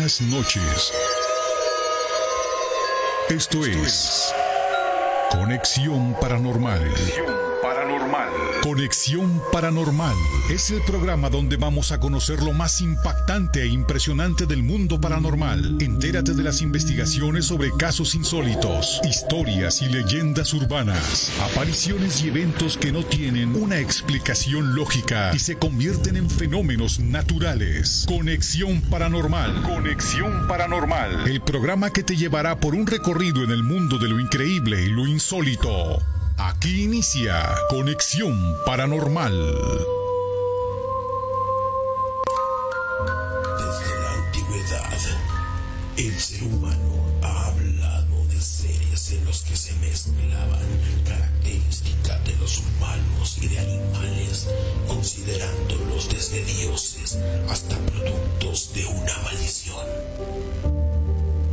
Buenas noches. Esto es Conexión Paranormal. Conexión Paranormal es el programa donde vamos a conocer lo más impactante e impresionante del mundo paranormal. Entérate de las investigaciones sobre casos insólitos, historias y leyendas urbanas, apariciones y eventos que no tienen una explicación lógica y se convierten en fenómenos naturales. Conexión Paranormal. Conexión Paranormal. El programa que te llevará por un recorrido en el mundo de lo increíble y lo insólito. Aquí inicia Conexión Paranormal. Desde la antigüedad, el ser humano ha hablado de seres en los que se mezclaban características de los humanos y de animales, considerándolos desde dioses hasta productos de una maldición.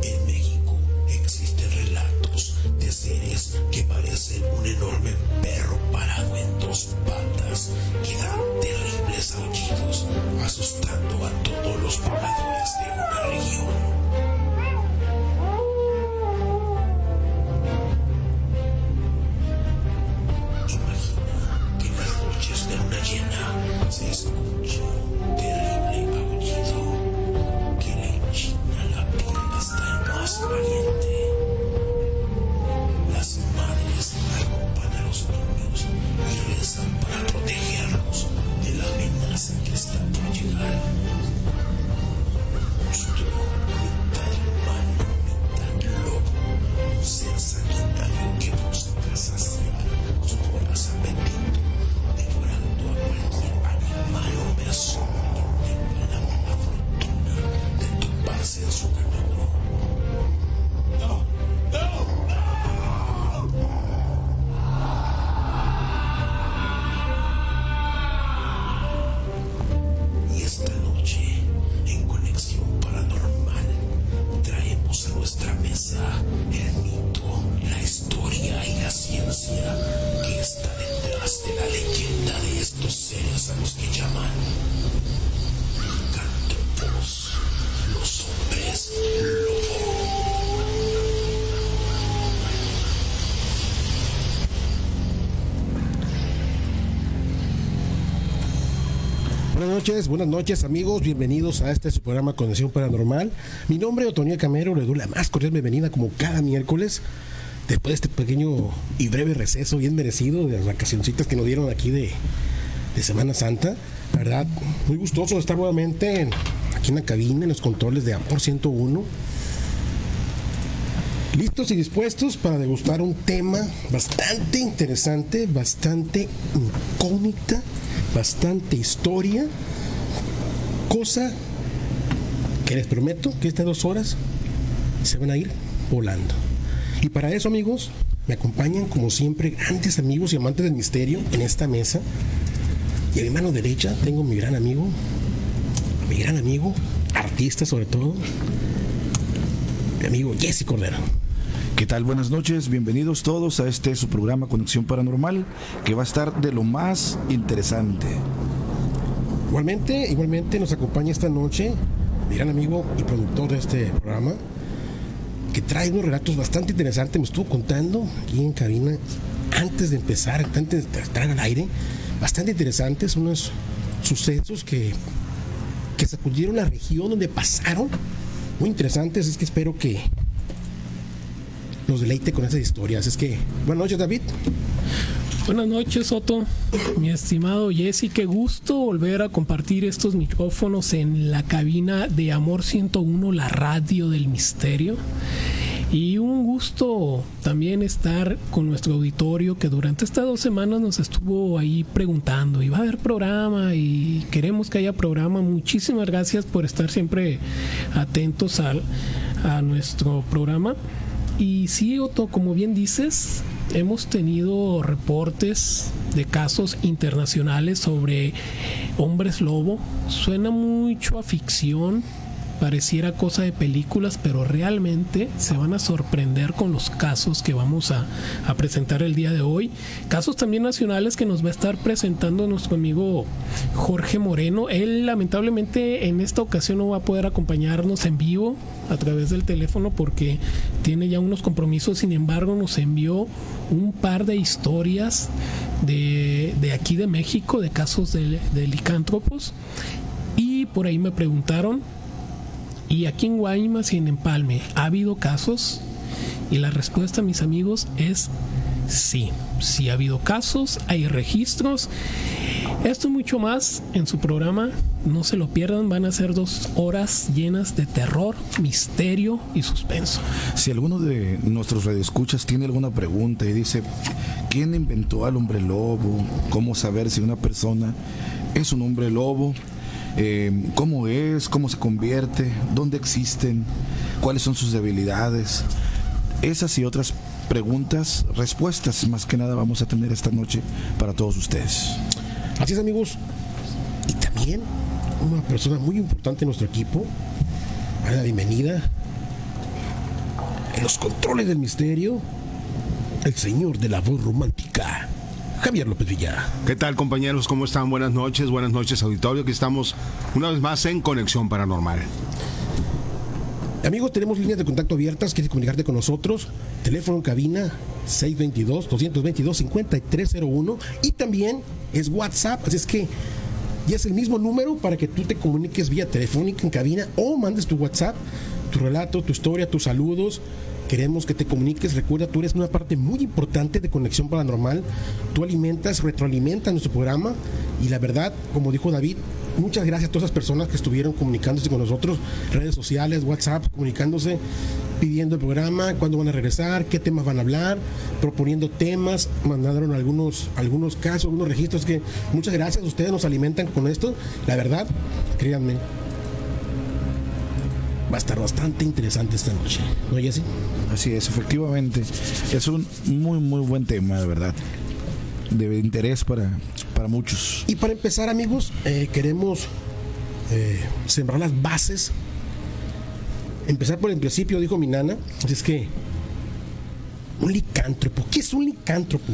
En México existen relatos de seres que parecen un enorme perro parado en dos patas que dan terribles aullidos, asustando a todos los pobladores de una región. Imagina que en las noches de luna llena se escucha un terrible aullido que le enchina la piel hasta el más valiente. Las madres agrupan a los niños y rezan para protegerlos de la amenaza que está por llegar. Un monstruo, mitad humano, mitad lobo, un ser sanguinario que busca saciar su voraz apetito, devorando a cualquier animal o persona que tenga la mala fortuna de toparse en su camino. Y esta noche, en Conexión Paranormal, traemos a nuestra mesa el mito, la historia y la ciencia que está detrás de la leyenda de estos seres a los que llaman licántropos, los hombres lobo. Buenas noches amigos, bienvenidos a este su programa Conexión Paranormal. Mi nombre es Otoniel Camero, le doy la más cordial bienvenida como cada miércoles, después de este pequeño y breve receso bien merecido de las vacacioncitas que nos dieron aquí de Semana Santa. La verdad, muy gustoso de estar nuevamente aquí en la cabina, en los controles de Amor 101. Listos y dispuestos para degustar un tema bastante interesante, bastante incógnita, bastante historia, cosa que les prometo que estas 2 horas se van a ir volando. Y para eso, amigos, me acompañan como siempre grandes amigos y amantes del misterio en esta mesa. Y a mi mano derecha tengo mi gran amigo, artista sobre todo, mi amigo Jesse Cordero. ¿Qué tal? Buenas noches, bienvenidos todos a su programa Conexión Paranormal, que va a estar de lo más interesante. Igualmente nos acompaña esta noche mi gran amigo y productor de este programa, que trae unos relatos bastante interesantes. Me estuvo contando aquí en cabina antes de empezar, antes de estar al aire, bastante interesantes, unos sucesos que sacudieron la región donde pasaron, muy interesantes. Es que espero que nos deleite con esas historias. Es que, buenas noches, David. Buenas noches, Otto, mi estimado Jesse, qué gusto volver a compartir estos micrófonos en la cabina de Amor 101, la radio del misterio. Y un gusto también estar con nuestro auditorio que durante estas 2 semanas nos estuvo ahí preguntando, ¿y va a haber programa? Y queremos que haya programa. Muchísimas gracias por estar siempre atentos a nuestro programa. Y sí, Otto, como bien dices, hemos tenido reportes de casos internacionales sobre hombres lobo. Suena mucho a ficción, pareciera cosa de películas, pero realmente se van a sorprender con los casos que vamos a presentar el día de hoy. Casos también nacionales que nos va a estar presentando nuestro amigo Jorge Moreno. Él lamentablemente en esta ocasión no va a poder acompañarnos en vivo a través del teléfono porque tiene ya unos compromisos. Sin embargo, nos envió un par de historias de aquí de México, de casos de licántropos. Y por ahí me preguntaron, ¿y aquí en Guaymas y en Empalme ha habido casos? Y la respuesta, mis amigos, es sí. Sí ha habido casos, hay registros. Esto y mucho más en su programa. No se lo pierdan, van a ser 2 horas llenas de terror, misterio y suspenso. Si alguno de nuestros radioescuchas tiene alguna pregunta y dice, ¿quién inventó al hombre lobo? ¿Cómo saber si una persona es un hombre lobo? ¿Cómo es? ¿Cómo se convierte? ¿Dónde existen? ¿Cuáles son sus debilidades? Esas y otras preguntas, respuestas más que nada vamos a tener esta noche para todos ustedes. Así es, amigos. Y también una persona muy importante en nuestro equipo, a la bienvenida en los controles del misterio, el señor de la voz romántica, Javier López Villa. ¿Qué tal, compañeros? ¿Cómo están? Buenas noches, auditorio, que estamos una vez más en Conexión Paranormal. Amigos, tenemos líneas de contacto abiertas. ¿Quieres comunicarte con nosotros? Teléfono en cabina 622-222-5301. Y también es WhatsApp, así es que ya es el mismo número para que tú te comuniques vía telefónica en cabina o mandes tu WhatsApp, tu relato, tu historia, tus saludos. Queremos que te comuniques. Recuerda, tú eres una parte muy importante de Conexión Paranormal. Tú alimentas, retroalimentas nuestro programa. Y la verdad, como dijo David, muchas gracias a todas esas personas que estuvieron comunicándose con nosotros, redes sociales, WhatsApp, comunicándose, pidiendo el programa, cuándo van a regresar, qué temas van a hablar, proponiendo temas, mandaron algunos casos, algunos registros. Que muchas gracias, ustedes nos alimentan con esto. La verdad, créanme, va a estar bastante interesante esta noche, ¿no, Jesse? Así es, efectivamente. Es un muy, muy buen tema, de verdad. De interés para muchos. Y para empezar, amigos, queremos sembrar las bases. Empezar por el principio, dijo mi nana. Así es que, un licántropo. ¿Qué es un licántropo?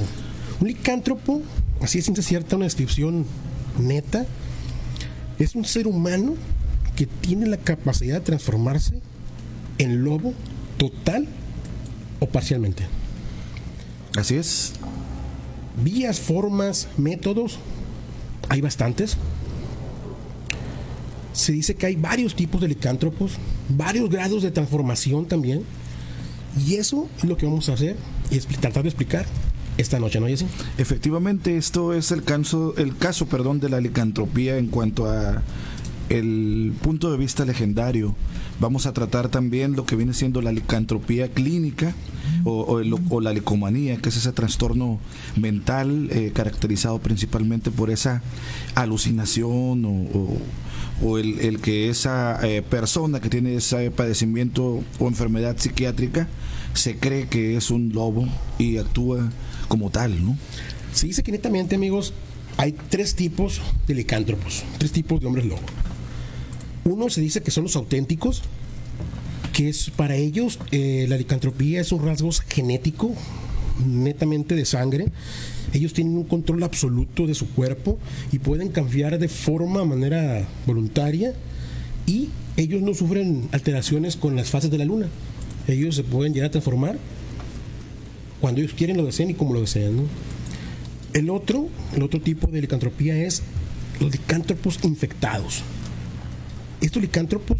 Un licántropo, así es ciencia cierta, una descripción neta, es un ser humano que tiene la capacidad de transformarse en lobo total o parcialmente. Así es. Vías, formas, métodos, hay bastantes. Se dice que hay varios tipos de licántropos, varios grados de transformación también. Y eso es lo que vamos a hacer y tratar de explicar esta noche, ¿no, Jesse? Efectivamente, esto es el caso de la licantropía en cuanto a el punto de vista legendario. Vamos a tratar también lo que viene siendo la licantropía clínica o la licomanía, que es ese trastorno mental caracterizado principalmente por esa alucinación o el que esa persona que tiene ese padecimiento o enfermedad psiquiátrica se cree que es un lobo y actúa como tal, ¿no? Se dice que netamente, amigos, hay 3 tipos de licántropos, 3 tipos de hombres lobo. Uno se dice que son los auténticos, que es para ellos la licantropía es un rasgo genético, netamente de sangre. Ellos tienen un control absoluto de su cuerpo y pueden cambiar de manera voluntaria, y ellos no sufren alteraciones con las fases de la luna. Ellos se pueden llegar a transformar cuando ellos quieren, lo desean y como lo desean, ¿no? El otro tipo de licantropía es los licántropos infectados. Estos licántropos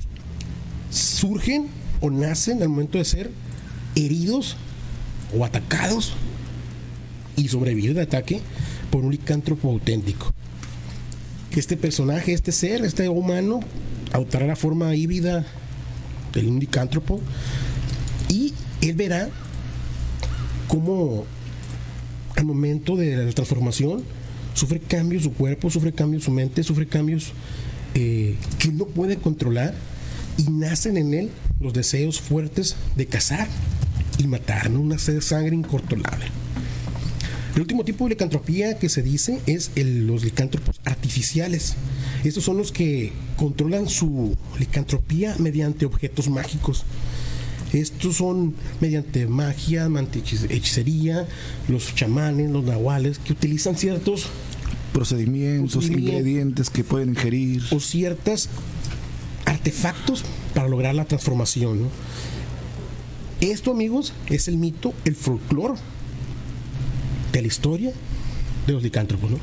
surgen o nacen al momento de ser heridos o atacados y sobrevivir de ataque por un licántropo auténtico. Este personaje, este ser, este humano, adoptará la forma híbrida de un licántropo, y él verá cómo al momento de la transformación sufre cambios su cuerpo, sufre cambios su mente, sufre cambios que no puede controlar, y nacen en él los deseos fuertes de cazar y matar, ¿no? Una sed de sangre incontrolable. El último tipo de licantropía que se dice es los licántropos artificiales. Estos son los que controlan su licantropía mediante objetos mágicos. Estos son mediante magia, hechicería, los chamanes, los nahuales, que utilizan ciertos procedimientos, ingredientes que pueden ingerir. O ciertos artefactos para lograr la transformación, ¿no? Esto, amigos, es el mito, el folclore de la historia de los licántropos, ¿no?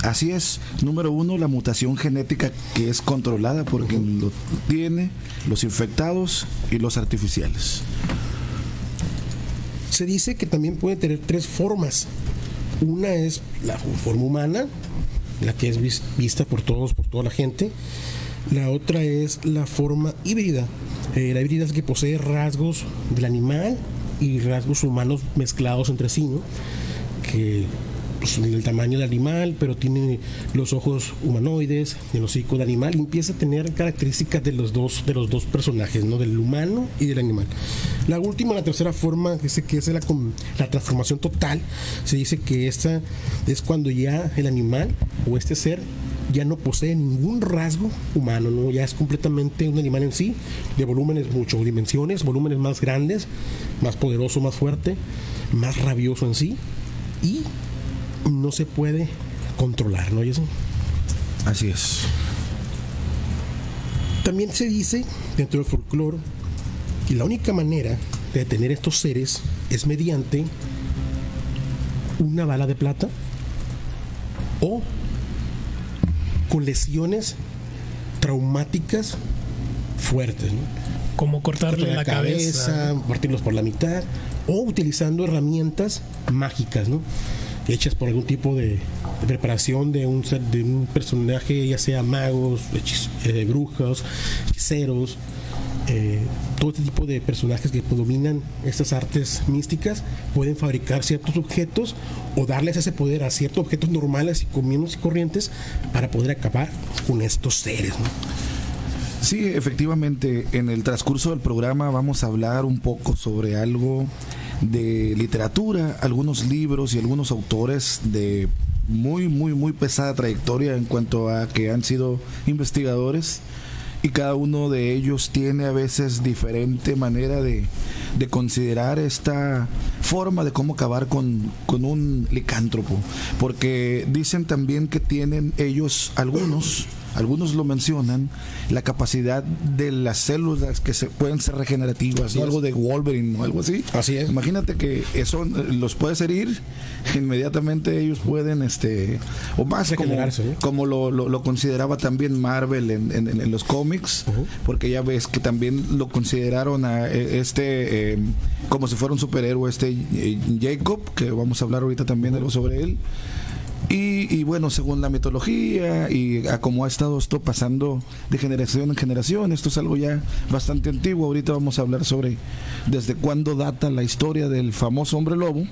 Así es. Número 1, la mutación genética que es controlada por quien lo tiene, los infectados y los artificiales. Se dice que también puede tener 3 formas. Una es la forma humana, la que es vista por todos, por toda la gente. La otra es la forma híbrida. La híbrida es que posee rasgos del animal y rasgos humanos mezclados entre sí, ¿no? Que pues, el tamaño del animal, pero tiene los ojos humanoides, el hocico del animal, y empieza a tener características de los dos personajes, ¿no? Del humano y del animal. La última, la tercera forma, que es la transformación total, se dice que esta es cuando ya el animal o este ser ya no posee ningún rasgo humano, ¿no? Ya es completamente un animal en sí, de volúmenes dimensiones, volúmenes más grandes, más poderoso, más fuerte, más rabioso en sí, y no se puede controlar, ¿no? ¿Y eso? Así es. También se dice dentro del folclore que la única manera de detener estos seres es mediante una bala de plata o con lesiones traumáticas fuertes, ¿no? Como cortarle la cabeza, partirlos por la mitad, o utilizando herramientas mágicas, ¿no? Hechas por algún tipo de preparación de un personaje, ya sea magos, brujas, hechiceros, todo este tipo de personajes que dominan estas artes místicas pueden fabricar ciertos objetos o darles ese poder a ciertos objetos normales y comunes y corrientes para poder acabar con estos seres, ¿no? Sí, efectivamente, en el transcurso del programa vamos a hablar un poco sobre algo de literatura, algunos libros y algunos autores de muy pesada trayectoria en cuanto a que han sido investigadores, y cada uno de ellos tiene a veces diferente manera de considerar esta forma de cómo acabar con un licántropo, porque dicen también que tienen ellos, algunos lo mencionan, la capacidad de las células que pueden ser regenerativas, ¿no? Algo de Wolverine o algo así. Así es. Imagínate que eso los puedes herir, inmediatamente ellos pueden, o más como lo consideraba también Marvel en los cómics, porque ya ves que también lo consideraron a como si fuera un superhéroe, Jacob, que vamos a hablar ahorita también sobre él. Y bueno, según la mitología y a cómo ha estado esto pasando de generación en generación, esto es algo ya bastante antiguo. Ahorita vamos a hablar sobre desde cuándo data la historia del famoso hombre lobo,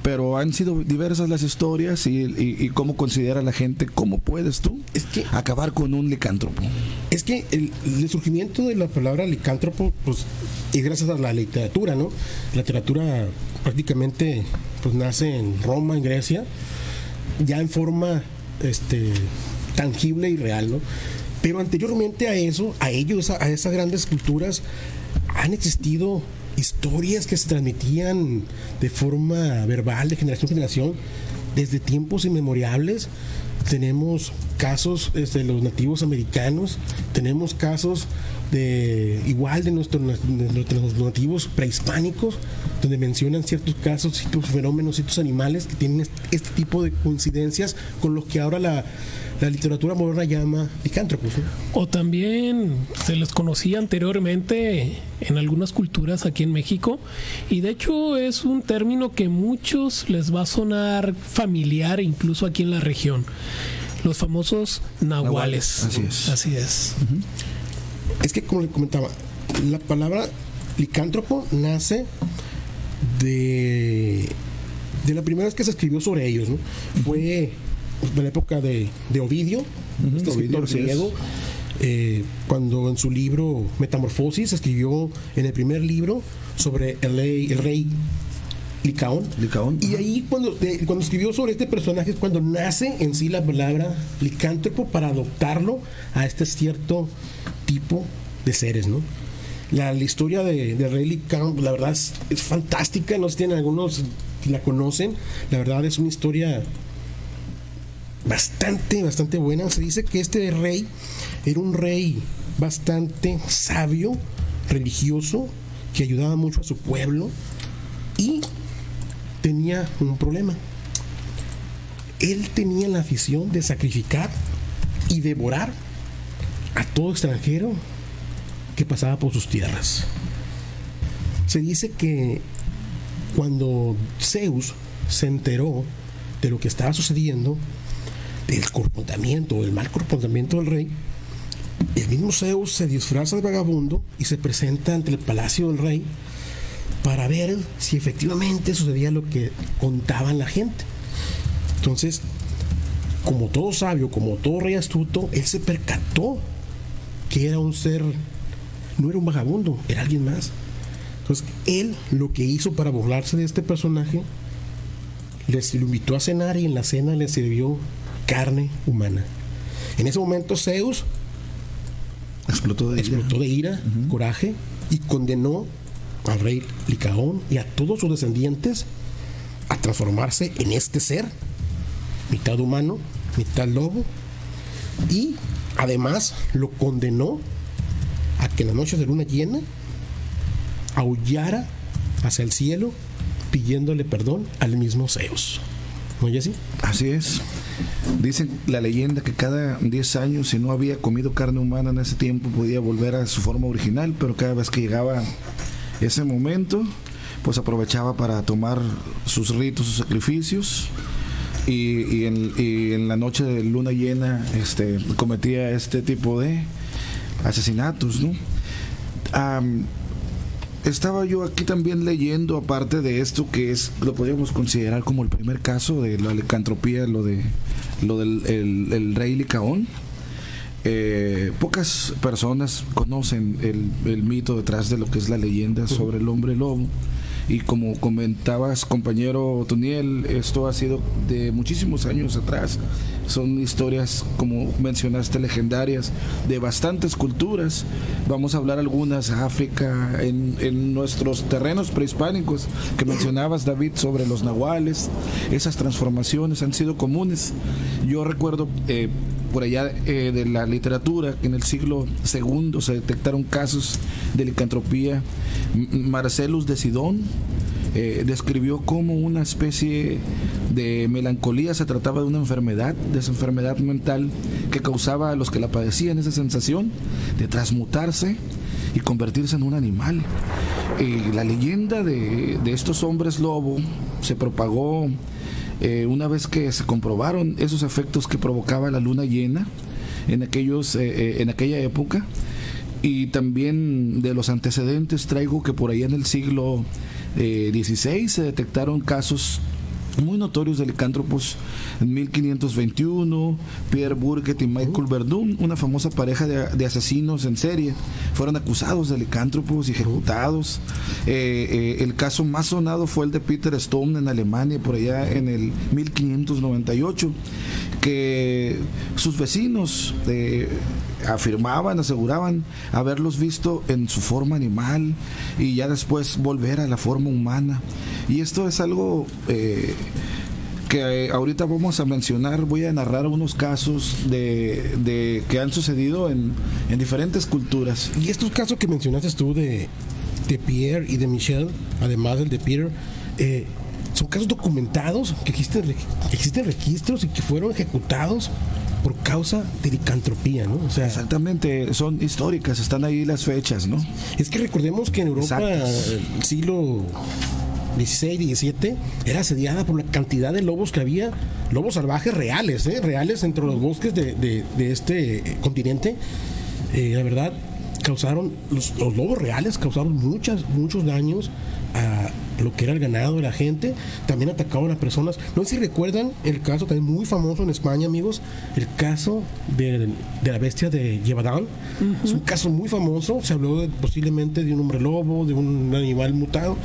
pero han sido diversas las historias y cómo considera la gente, cómo puedes tú acabar con un licántropo. Es que el surgimiento de la palabra licántropo pues es gracias a la literatura, ¿no? La literatura prácticamente pues nace en Roma, en Grecia, ya en forma tangible y real, ¿no? Pero anteriormente a esas grandes culturas han existido historias que se transmitían de forma verbal, de generación en generación, desde tiempos inmemorables. Tenemos casos de los nativos americanos, tenemos casos de nuestros nativos prehispánicos, donde mencionan ciertos casos, ciertos fenómenos, ciertos animales que tienen este tipo de coincidencias con los que ahora la literatura moderna llama licántropos, ¿no? O también se les conocía anteriormente en algunas culturas aquí en México, y de hecho es un término que a muchos les va a sonar familiar, incluso aquí en la región: los famosos nahuales. Así es. Uh-huh. Es que, como le comentaba, la palabra licántropo nace de la primera vez que se escribió sobre ellos, ¿no? Fue en la época de Ovidio, este escritor griego, cuando en su libro Metamorfosis escribió en el primer libro sobre el rey Licaón. Y ahí cuando escribió sobre este personaje es cuando nace en sí la palabra licántropo para adoptarlo a este cierto tipo de seres, ¿no? La historia de Rey Licaón, la verdad es fantástica, no sé si tienen algunos que la conocen, la verdad es una historia bastante buena. Se dice que este rey era un rey bastante sabio, religioso, que ayudaba mucho a su pueblo y tenía un problema. Él tenía la afición de sacrificar y devorar a todo extranjero que pasaba por sus tierras. Se dice que cuando Zeus se enteró de lo que estaba sucediendo, del mal comportamiento del rey, el mismo Zeus se disfraza de vagabundo y se presenta ante el palacio del rey para ver si efectivamente sucedía lo que contaban la gente. Entonces, como todo sabio, como todo rey astuto, él se percató que era un ser, no era un vagabundo, era alguien más. Entonces, él lo que hizo para burlarse de este personaje, lo invitó a cenar y en la cena le sirvió carne humana. En ese momento Zeus explotó de ira, coraje, y condenó al rey Licaón y a todos sus descendientes a transformarse en este ser, mitad humano, mitad lobo, y además lo condenó a que en la noche de luna llena aullara hacia el cielo pidiéndole perdón al mismo Zeus. ¿No, Jesse? Así es. Dicen la leyenda que cada 10 años, si no había comido carne humana en ese tiempo, podía volver a su forma original, pero cada vez que llegaba ese momento, pues aprovechaba para tomar sus ritos, sus sacrificios, y en la noche de luna llena cometía este tipo de asesinatos, ¿no? Estaba yo aquí también leyendo, aparte de esto, que lo podríamos considerar como el primer caso de la licantropía, lo del el rey Licaón. Pocas personas conocen el mito detrás de lo que es la leyenda sobre el hombre lobo. Y como comentabas, compañero Toniel, esto ha sido de muchísimos años atrás. Son historias, como mencionaste, legendarias de bastantes culturas. Vamos a hablar algunas, África, en nuestros terrenos prehispánicos que mencionabas, David, sobre los nahuales. Esas transformaciones han sido comunes. Yo recuerdo por allá de la literatura que en el siglo II se detectaron casos de licantropía. Marcellus de Sidón describió como una especie de melancolía, se trataba de una enfermedad, de esa enfermedad mental que causaba a los que la padecían esa sensación de transmutarse y convertirse en un animal. La leyenda de estos hombres lobo se propagó una vez que se comprobaron esos efectos que provocaba la luna llena en aquella época. Y también de los antecedentes traigo que por allá en el siglo XVI se detectaron casos muy notorios de licántropos. En 1521, Pierre Bourget y Michael Verdun, una famosa pareja de asesinos en serie, fueron acusados de licántropos y ejecutados. El caso más sonado fue el de Peter Stone en Alemania, por allá en el 1598, que sus vecinos aseguraban haberlos visto en su forma animal y ya después volver a la forma humana. Y esto es algo que ahorita vamos a mencionar. Voy a narrar unos casos de que han sucedido en diferentes culturas. Y estos casos que mencionaste tú de Pierre y de Michel, además del de Peter, son casos documentados, que existen registros y que fueron ejecutados por causa de licantropía, ¿no? O sea, exactamente, son históricas, están ahí las fechas, ¿no? Es que recordemos que en Europa, el siglo XVI, XVII, era asediada por la cantidad de lobos que había, lobos salvajes reales entre los bosques de este continente. La verdad, los lobos reales causaron muchos daños a lo que era el ganado de la gente. También atacaban a personas. No sé si recuerdan el caso también muy famoso en España, amigos, el caso de la bestia de Gevaudan. Es un caso muy famoso. Se habló posiblemente de un hombre lobo, de un animal mutado.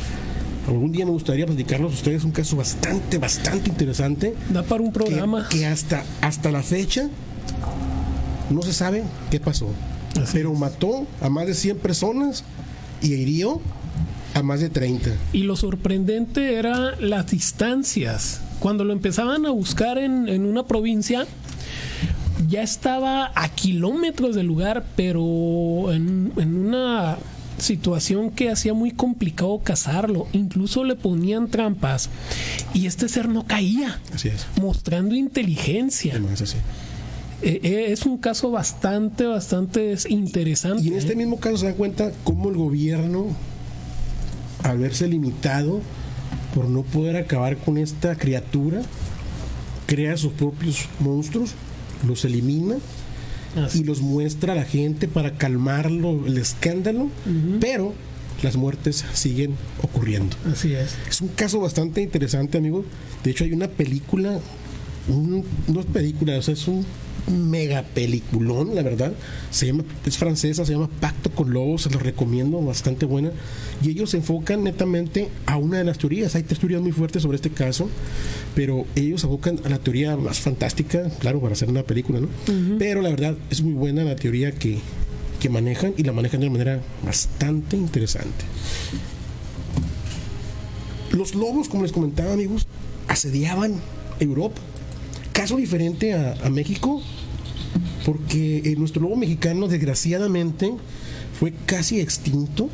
algún día me gustaría platicarlos a ustedes, un caso bastante interesante. Da para un programa. Que hasta la fecha no se sabe qué pasó. Pero mató a más de 100 personas y hirió a más de 30. Y lo sorprendente era las distancias. Cuando lo empezaban a buscar en una provincia, ya estaba a kilómetros del lugar, pero en una situación que hacía muy complicado cazarlo. Incluso le ponían trampas y este ser no caía. Así es. Mostrando inteligencia. Además, así. Es un caso bastante interesante. Y en este mismo caso se dan cuenta cómo el gobierno, al verse limitado por no poder acabar con esta criatura, crea sus propios monstruos, los elimina y los muestra a la gente para calmar el escándalo, pero las muertes siguen ocurriendo. Así es. Es un caso bastante interesante, amigos. De hecho, hay una película, no es película, o sea, es un mega peliculón, la verdad. Es francesa, se llama Pacto con Lobos, se los recomiendo, bastante buena. Y ellos se enfocan netamente a una de las teorías. Hay 3 teorías muy fuertes sobre este caso, pero ellos se enfocan a la teoría más fantástica, claro, para hacer una película, ¿no? Pero la verdad es muy buena la teoría que manejan, y la manejan de una manera bastante interesante. Los lobos, como les comentaba, amigos, asediaban Europa. Caso diferente a México, porque nuestro lobo mexicano, desgraciadamente, fue casi extinto.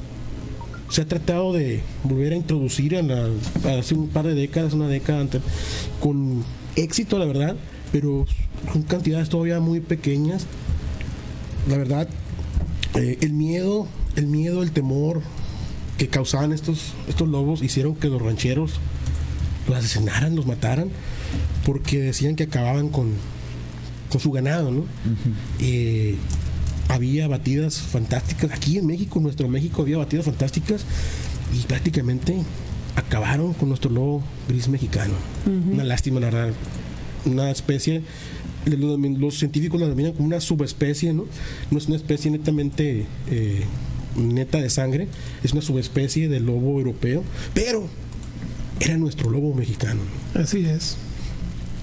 Se ha tratado de volver a introducir hace un par de décadas, una década antes, con éxito, la verdad, pero con cantidades todavía muy pequeñas. La verdad, el miedo, el temor que causaban estos lobos hicieron que los rancheros los asesinaran, los mataran, porque decían que acababan con su ganado, ¿no? Había batidas fantásticas. Aquí en México, nuestro México, había batidas fantásticas y prácticamente acabaron con nuestro lobo gris mexicano. Una lástima, la verdad. Una especie, los científicos la denominan como una subespecie, ¿no? No es una especie netamente neta de sangre, es una subespecie del lobo europeo, pero era nuestro lobo mexicano. Así es.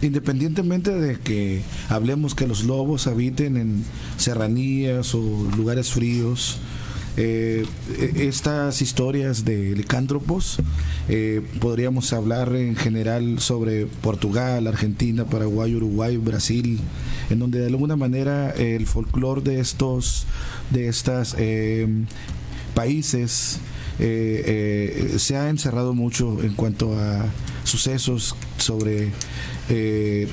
Independientemente de que hablemos que los lobos habiten en serranías o lugares fríos, estas historias de licántropos, podríamos hablar en general sobre Portugal, Argentina, Paraguay, Uruguay, Brasil, en donde de alguna manera el folclore de estos países se ha encerrado mucho en cuanto a sucesos sobre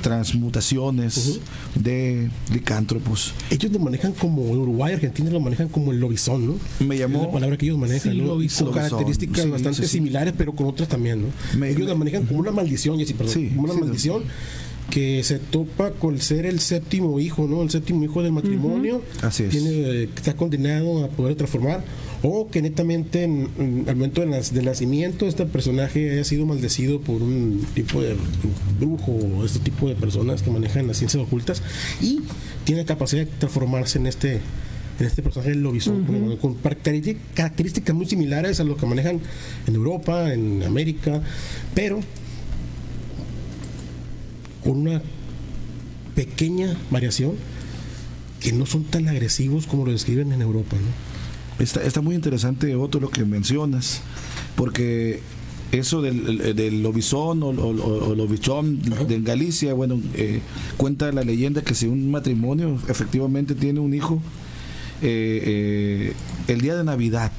transmutaciones de licántropos. Ellos lo manejan como, en Uruguay, Argentina lo manejan como el lobizón, ¿no? Me llamó es la palabra que ellos manejan, sí, ¿no? lobizón. Con características bastante similares, pero con otras también, ¿no? Ellos la manejan como una maldición, como una maldición que se topa con ser el séptimo hijo, ¿no? El séptimo hijo del matrimonio. Así es. Está condenado a poder transformar, o que netamente al momento de nacimiento este personaje haya sido maldecido por un tipo de brujo o este tipo de personas que manejan las ciencias ocultas y tiene la capacidad de transformarse en este personaje del lobizón, con características muy similares a lo que manejan en Europa, en América, pero con una pequeña variación, que no son tan agresivos como lo describen en Europa, ¿no? Está muy interesante, Otto, lo que mencionas, porque eso del lobizón o lobichón en Galicia, bueno, cuenta la leyenda que si un matrimonio efectivamente tiene un hijo, el día de Navidad,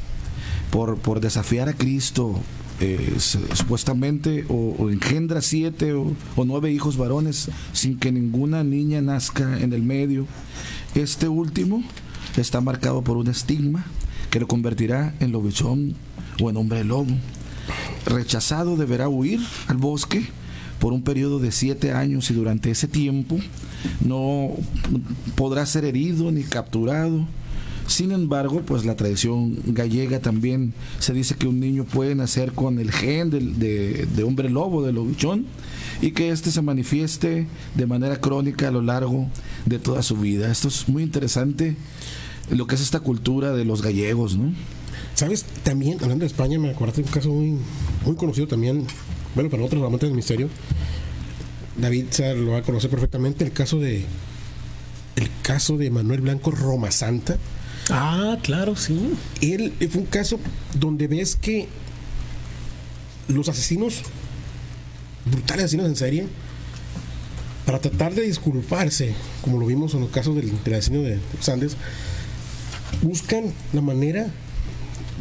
por desafiar a Cristo, supuestamente o engendra 7 o 9 hijos varones sin que ninguna niña nazca en el medio. Este último está marcado por un estigma que lo convertirá en lobichón o en hombre lobo. Rechazado, deberá huir al bosque por un periodo de 7 años y durante ese tiempo no podrá ser herido ni capturado. Sin embargo, pues la tradición gallega también se dice que un niño puede nacer con el gen de hombre lobo, de lobichón, y que éste se manifieste de manera crónica a lo largo de toda su vida. Esto es muy interesante, lo que es esta cultura de los gallegos, ¿no? ¿Sabes? También, hablando de España, me acuerdo de un caso muy, muy conocido también, bueno, para otros amantes del misterio. David lo va a conocer perfectamente, el caso de Manuel Blanco Roma Santa. Ah, claro, sí. Él fue un caso donde ves que los asesinos, brutales asesinos en serie, para tratar de disculparse, como lo vimos en los casos del asesino de los Andes, buscan la manera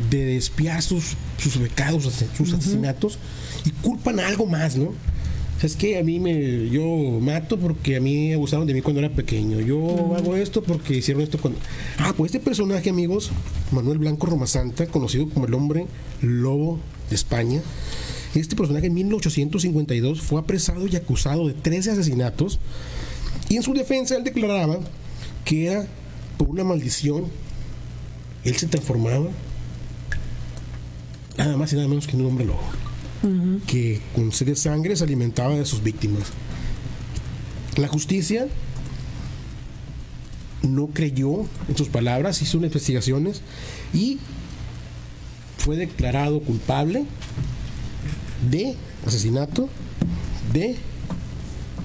de expiar sus pecados, sus asesinatos, y culpan a algo más, ¿no? O sea, es que yo mato porque a mí abusaron de mí cuando era pequeño. Yo hago esto porque hicieron esto cuando... Pues este personaje, amigos, Manuel Blanco Roma Santa, conocido como el hombre lobo de España, este personaje en 1852 fue apresado y acusado de 13 asesinatos, y en su defensa él declaraba que era por una maldición. Él se transformaba nada más y nada menos que en un hombre lobo, que con sed de sangre se alimentaba de sus víctimas. La justicia no creyó en sus palabras, hizo unas investigaciones y fue declarado culpable de asesinato, de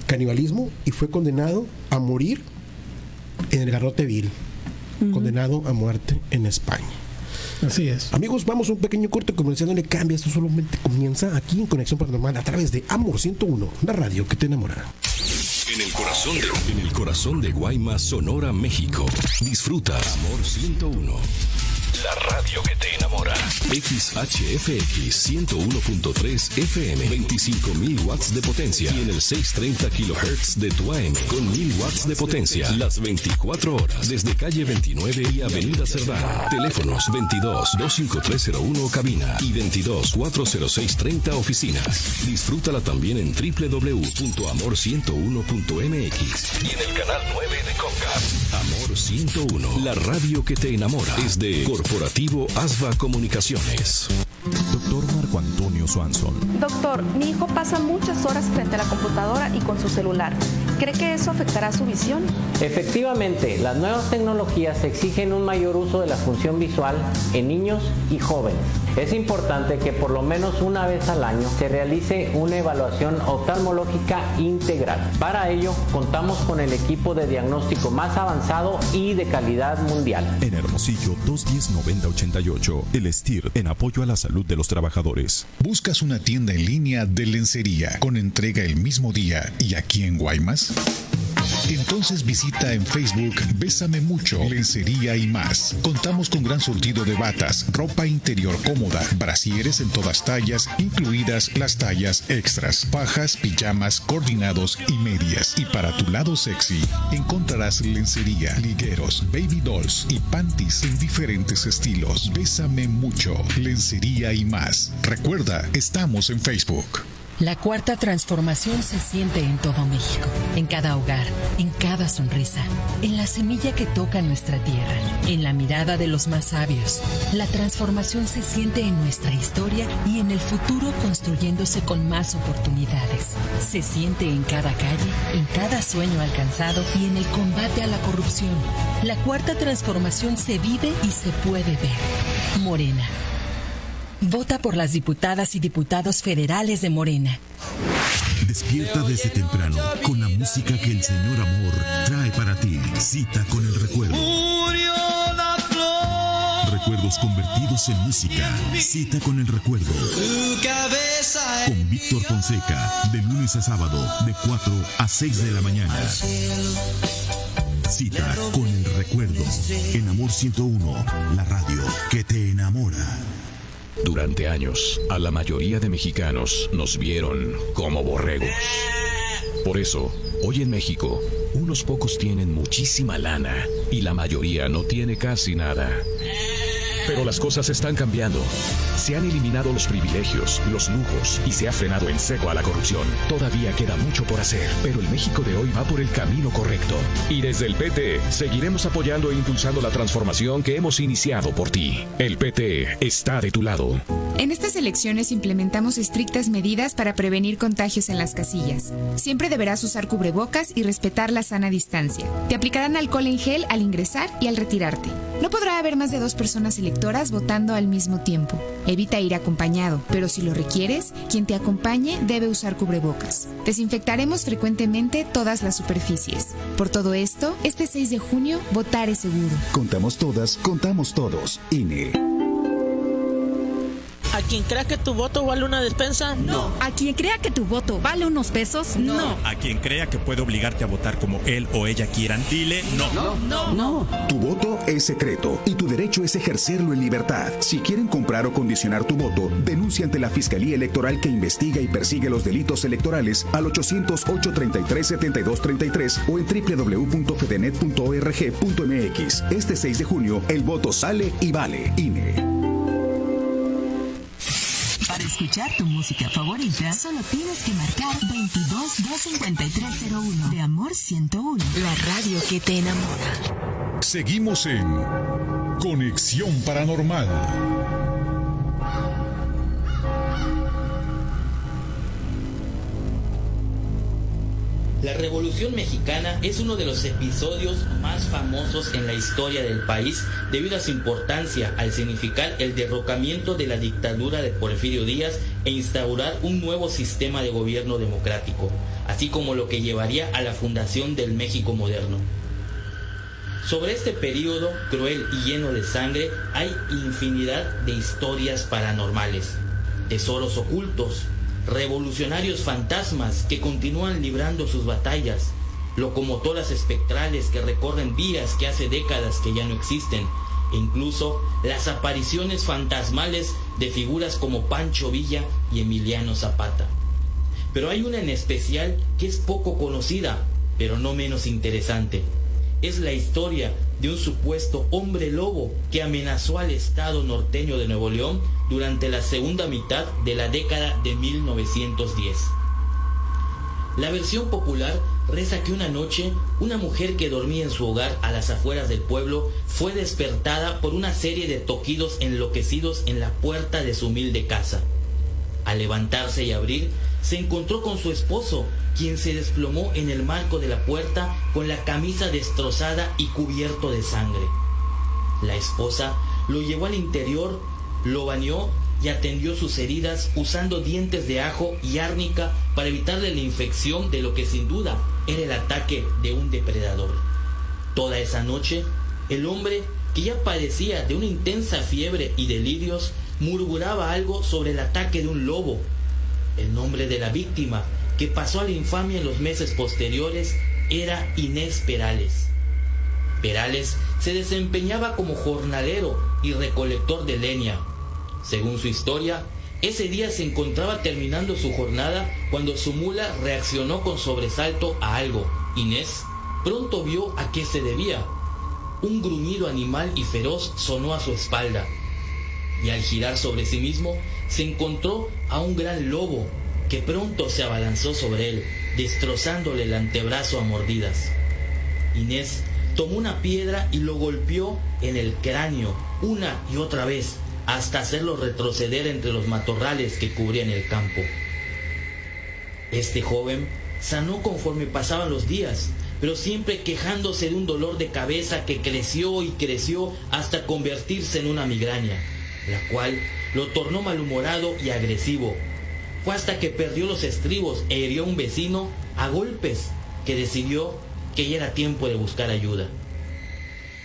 canibalismo, y fue condenado a morir en el garrote vil, condenado a muerte en España. Así es. Amigos, vamos a un pequeño corte comercial, no le cambia, esto solamente comienza aquí en Conexión Paranormal a través de Amor 101, la radio que te enamora. En el corazón de Guaymas, Sonora, México. Disfruta Amor 101. La radio que te enamora. XHFX 101.3 FM. 25.000 watts de potencia. Y en el 630 kHz de tu AM. Con 1.000 watts de potencia. Las 24 horas. Desde calle 29 y avenida Cerdán. Teléfonos 22-25301 cabina. Y 22-40630 oficinas. Disfrútala también en www.amor101.mx. Y en el canal 9 de Comcast. Amor 101. La radio que te enamora. Es de Corporativo Asva Comunicaciones. Doctor Marco Antonio Swanson. Doctor, mi hijo pasa muchas horas frente a la computadora y con su celular. ¿Cree que eso afectará su visión? Efectivamente, las nuevas tecnologías exigen un mayor uso de la función visual en niños y jóvenes. Es importante que por lo menos una vez al año se realice una evaluación oftalmológica integral. Para ello, contamos con el equipo de diagnóstico más avanzado y de calidad mundial. En Hermosillo, 210-9088, el STIR, en apoyo a la salud de los trabajadores. ¿Buscas una tienda en línea de lencería con entrega el mismo día y aquí en Guaymas? Entonces visita en Facebook Bésame Mucho, Lencería y más. Contamos con gran surtido de batas, ropa interior cómoda, brasieres en todas tallas, incluidas las tallas extras, fajas, pijamas, coordinados y medias. Y para tu lado sexy, encontrarás lencería, ligueros, baby dolls y panties en diferentes estilos. Bésame Mucho, Lencería y más. Recuerda, estamos en Facebook. La cuarta transformación se siente en todo México, en cada hogar, en cada sonrisa, en la semilla que toca nuestra tierra, en la mirada de los más sabios. La transformación se siente en nuestra historia y en el futuro construyéndose con más oportunidades. Se siente en cada calle, en cada sueño alcanzado y en el combate a la corrupción. La cuarta transformación se vive y se puede ver. Morena. Vota por las diputadas y diputados federales de Morena. Despierta desde temprano con la música que el Señor Amor trae para ti. Cita con el recuerdo. Recuerdos convertidos en música. Cita con el recuerdo. Con Víctor Fonseca, de lunes a sábado, de 4 a 6 de la mañana. Cita con el recuerdo. En Amor 101, la radio que te enamora. Durante años, a la mayoría de mexicanos nos vieron como borregos. Por eso, hoy en México, unos pocos tienen muchísima lana y la mayoría no tiene casi nada. Pero las cosas están cambiando. Se han eliminado los privilegios, los lujos y se ha frenado en seco a la corrupción. Todavía queda mucho por hacer, pero el México de hoy va por el camino correcto. Y desde el PT seguiremos apoyando e impulsando la transformación que hemos iniciado por ti. El PT está de tu lado. En estas elecciones implementamos estrictas medidas para prevenir contagios en las casillas. Siempre deberás usar cubrebocas y respetar la sana distancia. Te aplicarán alcohol en gel al ingresar y al retirarte. No podrá haber más de 2 personas electoras votando al mismo tiempo. Evita ir acompañado, pero si lo requieres, quien te acompañe debe usar cubrebocas. Desinfectaremos frecuentemente todas las superficies. Por todo esto, este 6 de junio, votar es seguro. Contamos todas, contamos todos. INE. ¿A quien crea que tu voto vale una despensa? No. ¿A quien crea que tu voto vale unos pesos? No. ¿A quien crea que puede obligarte a votar como él o ella quieran? Dile no. No. Tu voto es secreto y tu derecho es ejercerlo en libertad. Si quieren comprar o condicionar tu voto, denuncia ante la Fiscalía Electoral que investiga y persigue los delitos electorales al 800-833-7233 o en www.fedenet.org.mx. Este 6 de junio, el voto sale y vale. INE. Para escuchar tu música favorita, solo tienes que marcar 22-253-01 de Amor 101, la radio que te enamora. Seguimos en Conexión Paranormal. La Revolución Mexicana es uno de los episodios más famosos en la historia del país debido a su importancia al significar el derrocamiento de la dictadura de Porfirio Díaz e instaurar un nuevo sistema de gobierno democrático, así como lo que llevaría a la fundación del México moderno. Sobre este periodo cruel y lleno de sangre hay infinidad de historias paranormales, tesoros ocultos, revolucionarios fantasmas que continúan librando sus batallas, locomotoras espectrales que recorren vías que hace décadas que ya no existen, e incluso las apariciones fantasmales de figuras como Pancho Villa y Emiliano Zapata. Pero hay una en especial que es poco conocida, pero no menos interesante. Es la historia de un supuesto hombre lobo que amenazó al estado norteño de Nuevo León durante la segunda mitad de la década de 1910. La versión popular reza que una noche, una mujer que dormía en su hogar a las afueras del pueblo fue despertada por una serie de toquidos enloquecidos en la puerta de su humilde casa. Al levantarse y abrir, se encontró con su esposo, quien se desplomó en el marco de la puerta con la camisa destrozada y cubierto de sangre. La esposa lo llevó al interior, lo bañó y atendió sus heridas usando dientes de ajo y árnica para evitarle la infección de lo que sin duda era el ataque de un depredador. Toda esa noche, el hombre, que ya padecía de una intensa fiebre y delirios, murmuraba algo sobre el ataque de un lobo. El nombre de la víctima, que pasó a la infamia en los meses posteriores, era Inés Perales. Perales se desempeñaba como jornalero y recolector de leña. Según su historia, ese día se encontraba terminando su jornada cuando su mula reaccionó con sobresalto a algo. Inés pronto vio a qué se debía. Un gruñido animal y feroz sonó a su espalda, y al girar sobre sí mismo se encontró a un gran lobo que pronto se abalanzó sobre él, destrozándole el antebrazo a mordidas. Inés tomó una piedra y lo golpeó en el cráneo una y otra vez, hasta hacerlo retroceder entre los matorrales que cubrían el campo. Este joven sanó conforme pasaban los días, pero siempre quejándose de un dolor de cabeza que creció y creció hasta convertirse en una migraña, la cual lo tornó malhumorado y agresivo. Fue hasta que perdió los estribos e hirió a un vecino a golpes que decidió que ya era tiempo de buscar ayuda.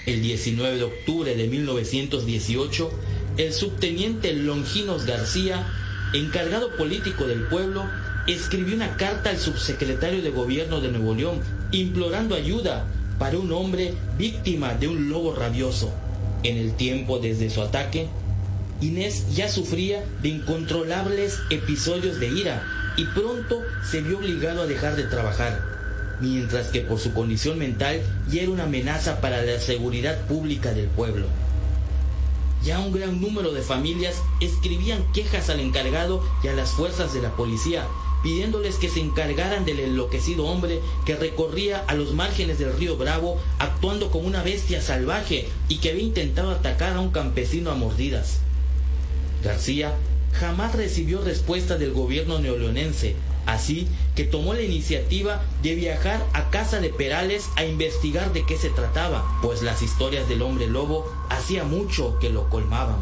El 19 de octubre de 1918, el subteniente Longinos García, encargado político del pueblo, escribió una carta al subsecretario de Gobierno de Nuevo León implorando ayuda para un hombre víctima de un lobo rabioso. En el tiempo desde su ataque, Inés ya sufría de incontrolables episodios de ira y pronto se vio obligado a dejar de trabajar, mientras que por su condición mental ya era una amenaza para la seguridad pública del pueblo. Ya un gran número de familias escribían quejas al encargado y a las fuerzas de la policía, pidiéndoles que se encargaran del enloquecido hombre que recorría a los márgenes del río Bravo actuando como una bestia salvaje y que había intentado atacar a un campesino a mordidas. García jamás recibió respuesta del gobierno neoleonense, Así que tomó la iniciativa de viajar a casa de Perales a investigar de qué se trataba, pues las historias del hombre lobo hacía mucho que lo colmaban.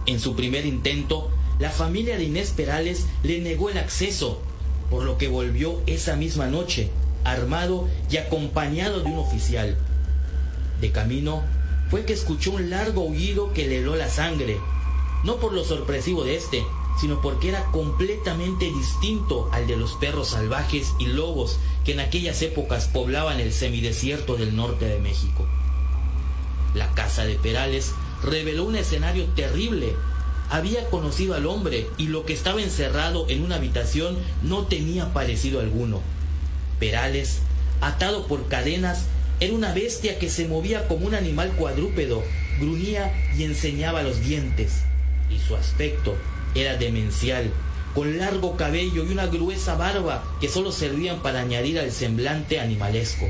En su primer intento, la familia de Inés Perales le negó el acceso, por lo que volvió esa misma noche, armado y acompañado de un oficial. De camino, fue que escuchó un largo aullido que le heló la sangre, no por lo sorpresivo de este, sino porque era completamente distinto al de los perros salvajes y lobos que en aquellas épocas poblaban el semidesierto del norte de México. La casa de Perales reveló un escenario terrible. Había conocido al hombre y lo que estaba encerrado en una habitación no tenía parecido alguno. Perales, atado por cadenas, era una bestia que se movía como un animal cuadrúpedo, gruñía y enseñaba los dientes, y su aspecto era demencial, con largo cabello y una gruesa barba que solo servían para añadir al semblante animalesco.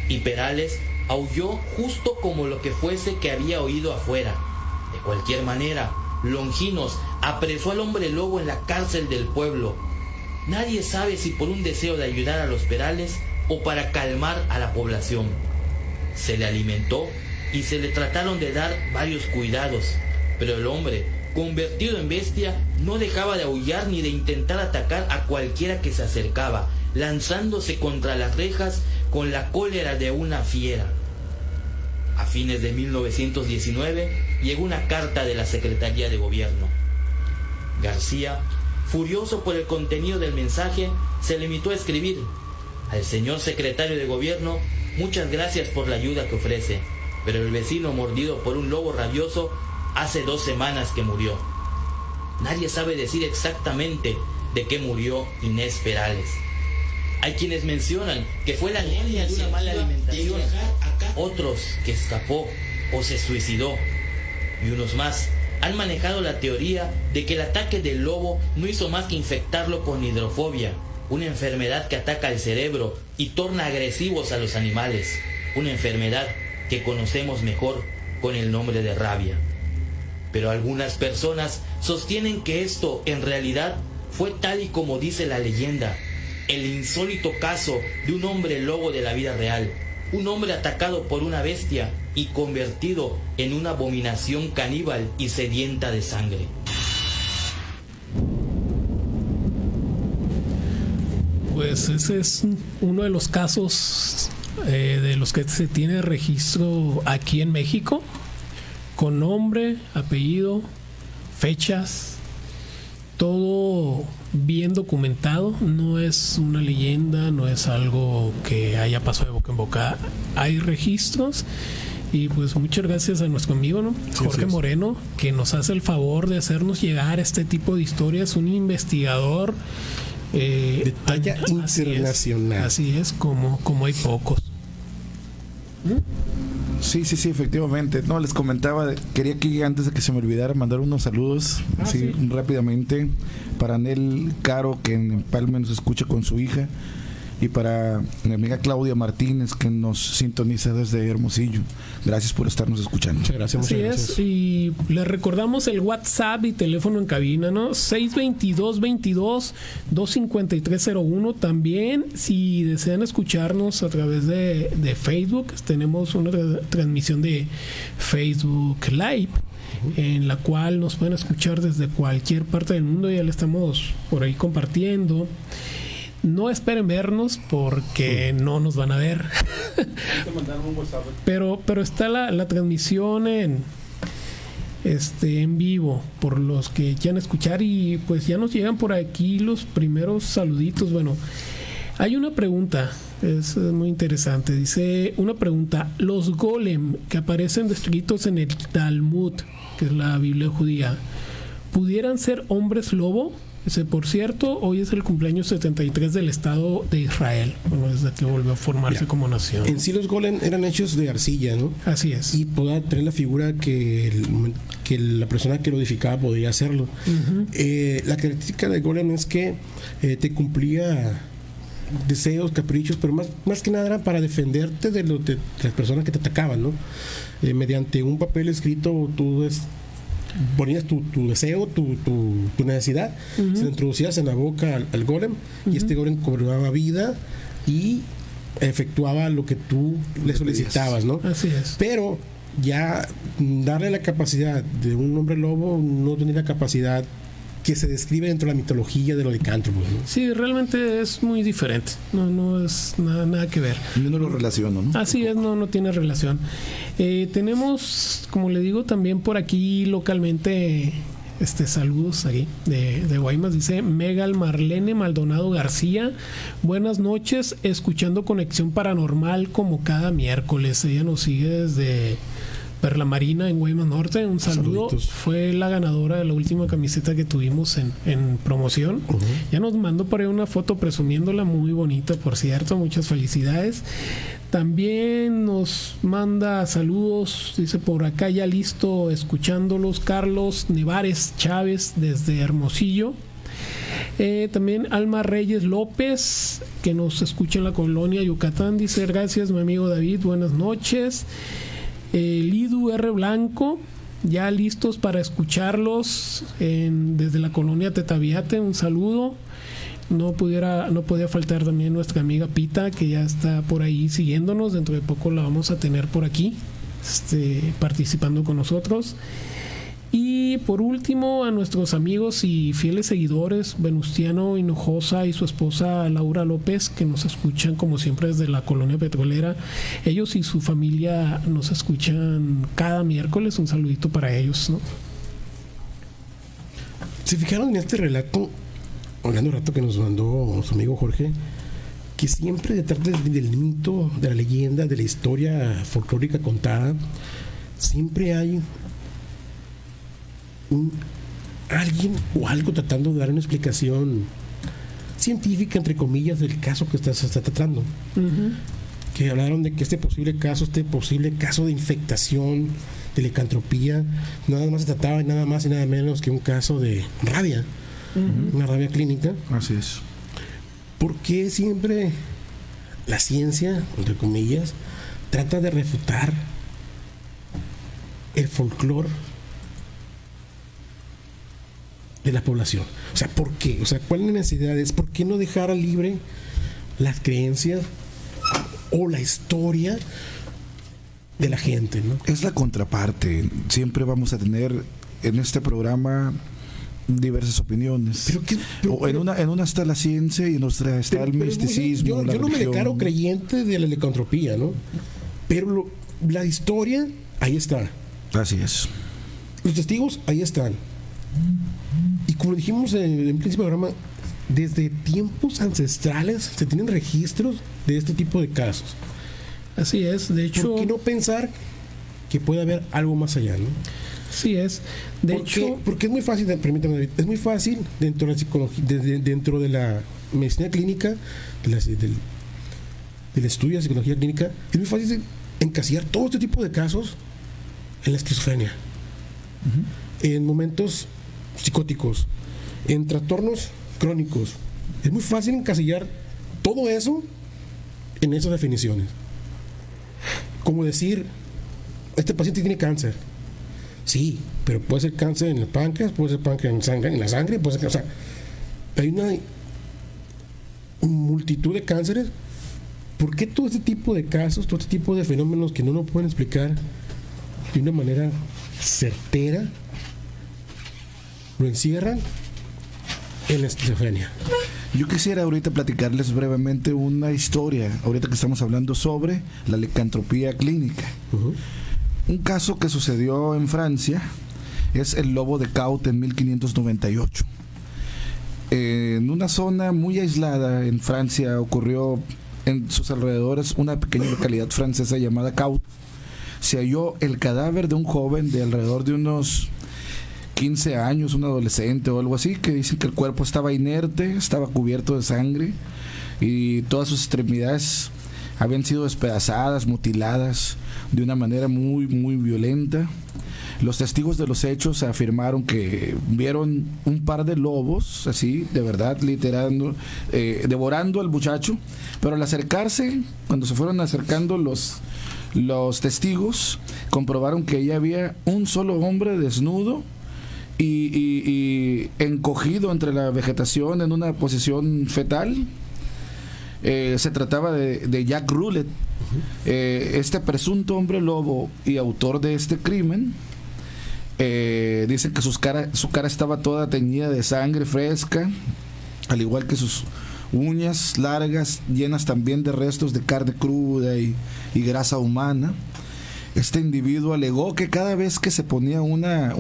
Y Perales aulló justo como lo que fuese que había oído afuera. De cualquier manera, Longinos apresó al hombre lobo en la cárcel del pueblo. Nadie sabe si por un deseo de ayudar a los Perales o para calmar a la población. Se le alimentó y se le trataron de dar varios cuidados, pero el hombre, convertido en bestia, no dejaba de aullar ni de intentar atacar a cualquiera que se acercaba, lanzándose contra las rejas con la cólera de una fiera. A fines de 1919 llegó una carta de la Secretaría de Gobierno. García, furioso por el contenido del mensaje, se limitó a escribir: al señor secretario de Gobierno, muchas gracias por la ayuda que ofrece, pero el vecino mordido por un lobo rabioso hace 2 semanas que murió. Nadie sabe decir exactamente de qué murió Inés Perales. Hay quienes mencionan que fue la anemia de una mala alimentación, otros que escapó o se suicidó, y unos más han manejado la teoría de que el ataque del lobo no hizo más que infectarlo con hidrofobia, una enfermedad que ataca al cerebro y torna agresivos a los animales, una enfermedad que conocemos mejor con el nombre de rabia. Pero algunas personas sostienen que esto en realidad fue tal y como dice la leyenda, el insólito caso de un hombre lobo de la vida real, un hombre atacado por una bestia y convertido en una abominación caníbal y sedienta de sangre. Pues ese es uno de los casos de los que se tiene registro aquí en México, con nombre, apellido, fechas, todo bien documentado. No es una leyenda, no es algo que haya pasado de boca en boca. Hay registros. Y pues muchas gracias a nuestro amigo, ¿no? Jorge Moreno, que nos hace el favor de hacernos llegar este tipo de historias, un investigador de talla internacional. Así es, como hay pocos. Sí, efectivamente. No, les comentaba, quería que antes de que se me olvidara mandar unos saludos rápidamente para Nel Caro, que en Palme nos escucha con su hija, y para mi amiga Claudia Martínez, que nos sintoniza desde Hermosillo. Gracias por estarnos escuchando. Muchas gracias. Así es, y les recordamos el WhatsApp y teléfono en cabina, ¿no? 622-22-25301. También, si desean escucharnos a través de Facebook, tenemos una transmisión de Facebook Live, en la cual nos pueden escuchar desde cualquier parte del mundo. Ya le estamos por ahí compartiendo. No esperen vernos porque no nos van a ver. pero está la transmisión en vivo, por los que quieran escuchar. Y pues ya nos llegan por aquí los primeros saluditos. Bueno, hay una pregunta, es muy interesante. Dice una pregunta: los golem que aparecen descritos en el Talmud, que es la Biblia judía, ¿pudieran ser hombres lobo? Por cierto, hoy es el cumpleaños 73 del Estado de Israel, bueno, desde que volvió a formarse como nación. En sí los golem eran hechos de arcilla, ¿no? Así es. Y podía tener la figura que la persona que lo edificaba podía hacerlo. La característica del golem es que te cumplía deseos, caprichos, pero más que nada era para defenderte de las personas que te atacaban, ¿no? Mediante un papel escrito tú ponías tu deseo, tu necesidad, se lo introducías en la boca al golem, y este golem cobraba vida y efectuaba lo que tú le solicitabas, ¿no? Así es. Pero ya darle la capacidad de un hombre lobo no tenía la capacidad que se describe dentro de la mitología de los licántropos, ¿no? Sí, realmente es muy diferente. No es nada que ver. Yo no lo relaciono, ¿no? Así es, no tiene relación. Tenemos, como le digo, también por aquí localmente saludos aquí de Guaymas. Dice Megal Marlene Maldonado García, buenas noches, escuchando Conexión Paranormal como cada miércoles. Ella nos sigue desde Perla Marina en Guaymas Norte. Un saludo. Saluditos. Fue la ganadora de la última camiseta que tuvimos en promoción. Ya nos mandó por ahí una foto presumiéndola, muy bonita, por cierto. Muchas felicidades. También nos manda saludos, dice por acá ya listo escuchándolos, Carlos Nevares Chávez desde Hermosillo. También Alma Reyes López, que nos escucha en la colonia Yucatán, dice gracias mi amigo David, buenas noches. Lidu R. Blanco, ya listos para escucharlos desde la colonia Tetaviate, un saludo. No podía faltar también nuestra amiga Pita, que ya está por ahí siguiéndonos. Dentro de poco la vamos a tener por aquí, participando con nosotros. Y por último, a nuestros amigos y fieles seguidores, Venustiano Hinojosa y su esposa Laura López, que nos escuchan como siempre desde la colonia petrolera. Ellos y su familia nos escuchan cada miércoles. Un saludito para ellos, ¿no? ¿Se fijaron en este relato? Hablando un rato que nos mandó su amigo Jorge, que siempre detrás del mito, de la leyenda, de la historia folclórica contada, siempre hay alguien o algo tratando de dar una explicación científica, entre comillas, del caso que se está tratando. Que hablaron de que este posible caso de infectación, de licantropía, nada más se trataba nada más y nada menos que un caso de rabia. Una rabia clínica. Así es. ¿Por qué siempre la ciencia, entre comillas, trata de refutar el folclore de la población? O sea, ¿por qué? O sea, ¿cuál es la necesidad? ¿Por qué no dejar libre las creencias o la historia de la gente, ¿no? Es la contraparte. Siempre vamos a tener en este programa diversas opiniones. En una está la ciencia y en otra está el misticismo. Yo no me declaro creyente de la licantropía, ¿no? Pero la historia, ahí está. Así es. Los testigos, ahí están. Y como dijimos en el principio del programa, desde tiempos ancestrales se tienen registros de este tipo de casos. Así es, de hecho. ¿Por qué no pensar que puede haber algo más allá, no? Sí es. Porque es muy fácil, permítame David, es muy fácil dentro de la psicología, dentro de la medicina clínica, del estudio de psicología clínica, es muy fácil encasillar todo este tipo de casos en la esquizofrenia, en momentos psicóticos, en trastornos crónicos. Es muy fácil encasillar todo eso en esas definiciones. Como decir, este paciente tiene cáncer. Sí, pero puede ser cáncer en el páncreas, puede ser páncreas en la sangre, puede ser, o sea, hay una multitud de cánceres. ¿Por qué todo este tipo de casos, todo este tipo de fenómenos que no lo pueden explicar de una manera certera, lo encierran en la esquizofrenia? Yo quisiera ahorita platicarles brevemente una historia, ahorita que estamos hablando sobre la licantropía clínica. Un caso que sucedió en Francia es el lobo de Caute en 1598. En una zona muy aislada en Francia ocurrió en sus alrededores una pequeña localidad francesa llamada Caute. Se halló el cadáver de un joven de alrededor de unos 15 años, un adolescente o algo así, que dicen que el cuerpo estaba inerte, estaba cubierto de sangre y todas sus extremidades habían sido despedazadas, mutiladas de una manera muy, muy violenta. Los testigos de los hechos afirmaron que vieron un par de lobos, así, de verdad, devorando al muchacho, pero al acercarse, cuando se fueron acercando los testigos, comprobaron que ya había un solo hombre desnudo, y encogido entre la vegetación en una posición fetal. Se trataba de Jack Rulet, este presunto hombre lobo y autor de este crimen. Dicen que su cara estaba toda teñida de sangre fresca, al igual que sus uñas largas, llenas también de restos de carne cruda y grasa humana. Este individuo alegó que cada vez que se ponía una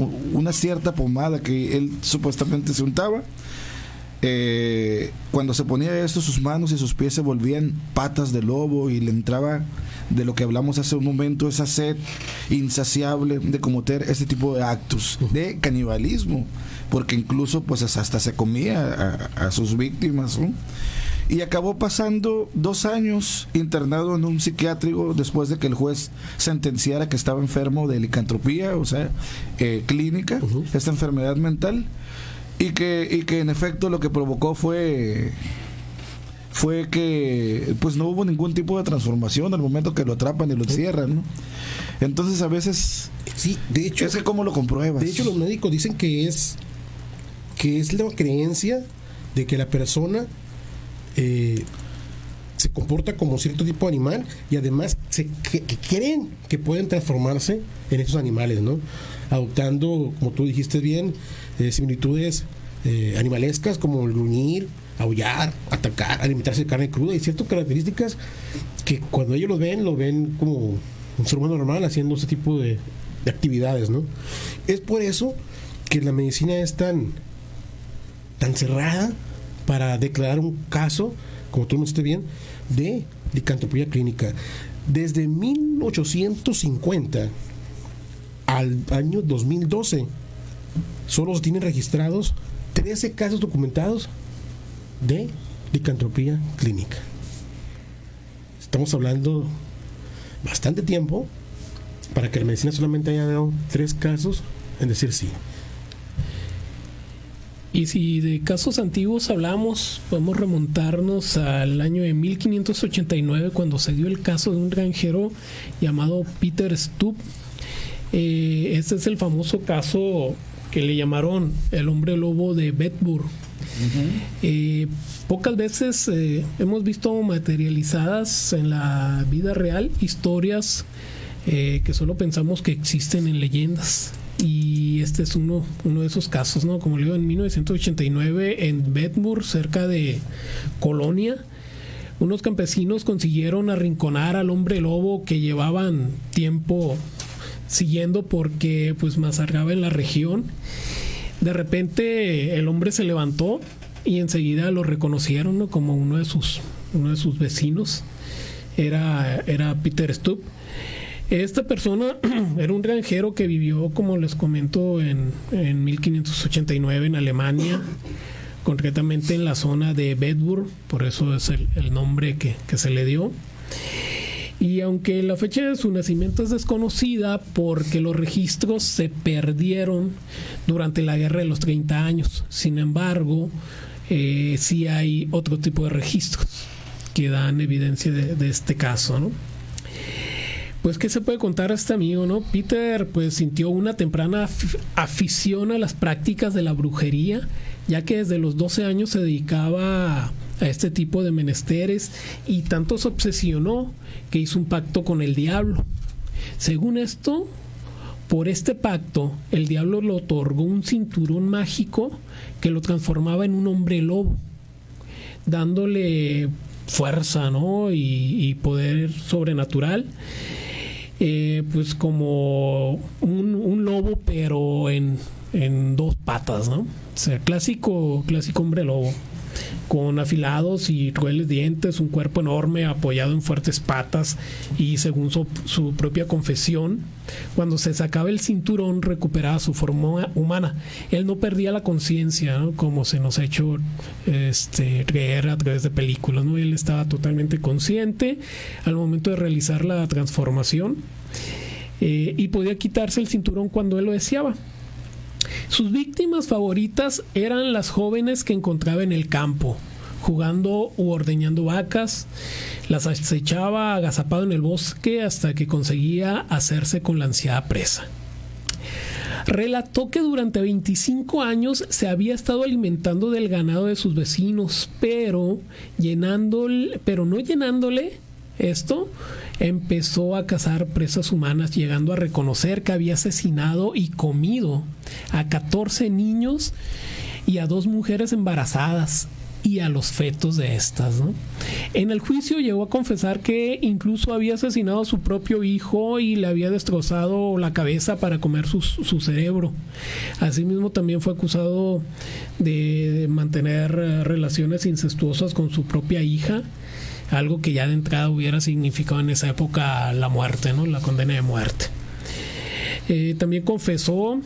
cierta pomada que él supuestamente se untaba, cuando se ponía esto, sus manos y sus pies se volvían patas de lobo y le entraba, de lo que hablamos hace un momento, esa sed insaciable de cometer este tipo de actos de canibalismo, porque incluso pues hasta se comía a sus víctimas, ¿no? Y acabó pasando 2 años internado en un psiquiátrico después de que el juez sentenciara que estaba enfermo de licantropía, o sea, clínica, esta enfermedad mental, y que en efecto lo que provocó fue que pues no hubo ningún tipo de transformación al momento que lo atrapan y lo encierran, ¿no? Entonces a veces sí, de hecho, es que cómo lo compruebas. De hecho, los médicos dicen que es la creencia de que la persona se comporta como cierto tipo de animal, y además que creen que pueden transformarse en esos animales, ¿no? Adoptando, como tú dijiste bien, similitudes animalescas, como el gruñir, aullar, atacar, alimentarse de carne cruda, y ciertas características que cuando ellos lo ven como un ser humano normal haciendo ese tipo de actividades, ¿no? Es por eso que la medicina es tan cerrada para declarar un caso, como tú me dijiste bien, de licantropía clínica. Desde 1850 al año 2012 solo se tienen registrados 13 casos documentados de licantropía clínica. Estamos hablando bastante tiempo para que la medicina solamente haya dado 3 casos en decir sí. Y si de casos antiguos hablamos, podemos remontarnos al año de 1589, cuando se dio el caso de un granjero llamado Peter Stubb. Este es el famoso caso que le llamaron el hombre lobo de Bedburg. Pocas veces hemos visto materializadas en la vida real historias que solo pensamos que existen en leyendas. Y este es uno de esos casos, ¿no? Como le digo, en 1989 en Bedburg, cerca de Colonia, unos campesinos consiguieron arrinconar al hombre lobo que llevaban tiempo siguiendo porque pues masacraba en la región. De repente el hombre se levantó y enseguida lo reconocieron, ¿no? Como uno de sus vecinos. Era Peter Stubb. Esta persona era un granjero que vivió, como les comento, en 1589 en Alemania, concretamente en la zona de Bedburg, por eso es el nombre que se le dio. Y aunque la fecha de su nacimiento es desconocida porque los registros se perdieron durante la Guerra de los 30 años, sin embargo, sí hay otro tipo de registros que dan evidencia de este caso, ¿no? Pues, ¿qué se puede contar a este amigo, no? Peter, pues, sintió una temprana afición a las prácticas de la brujería, ya que desde los 12 años se dedicaba a este tipo de menesteres, y tanto se obsesionó que hizo un pacto con el diablo. Según esto, por este pacto, el diablo le otorgó un cinturón mágico que lo transformaba en un hombre lobo, dándole fuerza, ¿no? y poder sobrenatural. Pues como un lobo, pero en 2 patas, ¿no? O sea, clásico hombre lobo, con afilados y crueles dientes, un cuerpo enorme apoyado en fuertes patas, y según su propia confesión, cuando se sacaba el cinturón recuperaba su forma humana. Él no perdía la conciencia, ¿no? Como se nos ha hecho creer a través de películas, ¿no? Él estaba totalmente consciente al momento de realizar la transformación, y podía quitarse el cinturón cuando él lo deseaba. Sus víctimas favoritas eran las jóvenes que encontraba en el campo, jugando u ordeñando vacas. Las acechaba agazapado en el bosque hasta que conseguía hacerse con la ansiada presa. relató que durante 25 años se había estado alimentando del ganado de sus vecinos, pero no llenándole esto, empezó a cazar presas humanas, llegando a reconocer que había asesinado y comido a 14 niños y a 2 mujeres embarazadas y a los fetos de estas, ¿no? En el juicio llegó a confesar que incluso había asesinado a su propio hijo y le había destrozado la cabeza para comer su cerebro. Asimismo, también fue acusado de mantener relaciones incestuosas con su propia hija, algo que ya de entrada hubiera significado en esa época la muerte, ¿no? La condena de muerte. También confesó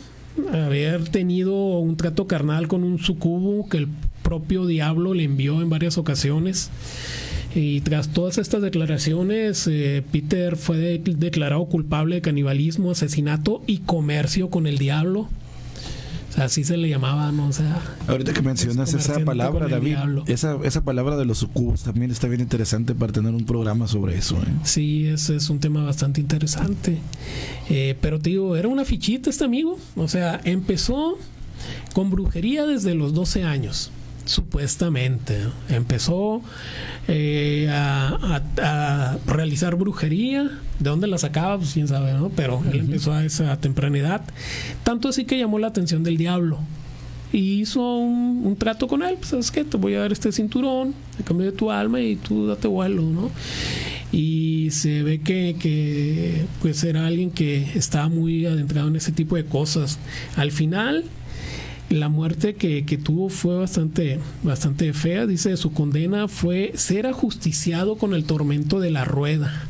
haber tenido un trato carnal con un sucubo que el propio diablo le envió en varias ocasiones. Y tras todas estas declaraciones, Peter fue declarado culpable de canibalismo, asesinato y comercio con el diablo. O sea, así se le llamaba, ¿no? O sea, ahorita que mencionas esa palabra, David, esa palabra de los sucubos también está bien interesante para tener un programa sobre eso, ¿eh? Sí, ese es un tema bastante interesante. Pero te digo, era una fichita este amigo. O sea, empezó con brujería desde los 12 años. Supuestamente, ¿no? Empezó a realizar brujería. ¿De dónde la sacaba? Pues quién sabe, ¿no? Pero él empezó a esa temprana edad. Tanto así que llamó la atención del diablo y hizo un trato con él. Pues, ¿sabes qué? Te voy a dar este cinturón a cambio de tu alma y tú date vuelo, ¿no? Y se ve que pues era alguien que estaba muy adentrado en ese tipo de cosas. Al final, la muerte que tuvo fue bastante fea. Dice, su condena fue ser ajusticiado con el tormento de la rueda.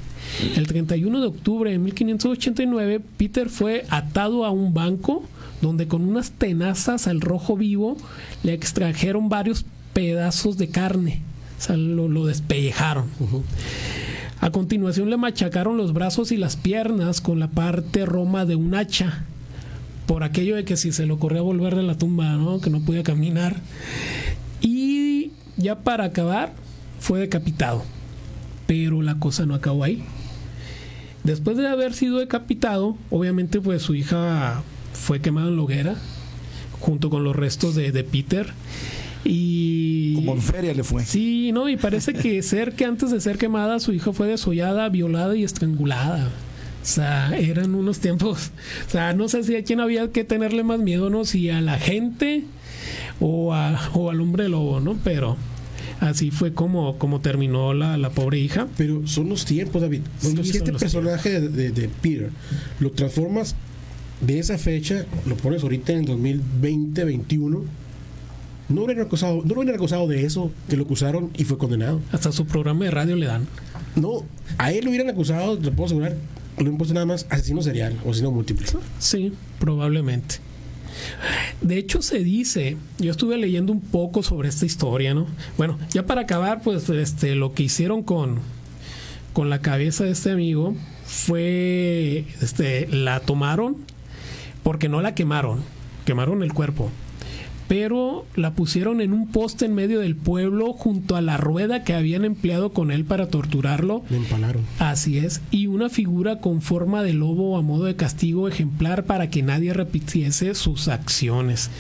El 31 de octubre de 1589, Peter fue atado a un banco donde con unas tenazas al rojo vivo le extrajeron varios pedazos de carne. O sea, lo despellejaron. A continuación le machacaron los brazos y las piernas con la parte roma de un hacha, por aquello de que si se le ocurría volver de la tumba, ¿no? Que no podía caminar. Y ya para acabar, fue decapitado. Pero la cosa no acabó ahí. Después de haber sido decapitado, obviamente pues su hija fue quemada en la hoguera junto con los restos de Peter. Y como en feria le fue. Sí, no, y parece que antes de ser quemada su hija fue desollada, violada y estrangulada. O sea, eran unos tiempos. O sea, no sé si a quién había que tenerle más miedo, ¿no? Si a la gente o al hombre lobo, ¿no? Pero así fue como terminó la pobre hija. Pero son los tiempos, David. Cuando si este personaje de Peter lo transformas de esa fecha, lo pones ahorita en 2020-21, no hubieran acusado de eso, que lo acusaron y fue condenado. Hasta su programa de radio le dan. No, a él lo hubieran acusado, te puedo asegurar, lo han puesto nada más asesino serial o asesino múltiple. Sí, probablemente. De hecho se dice, yo estuve leyendo un poco sobre esta historia, ¿no? Bueno, ya para acabar, pues lo que hicieron con la cabeza de este amigo fue, la tomaron porque no la quemaron el cuerpo, pero la pusieron en un poste en medio del pueblo junto a la rueda que habían empleado con él para torturarlo. Le empalaron. Así es, y una figura con forma de lobo a modo de castigo ejemplar para que nadie repitiese sus acciones.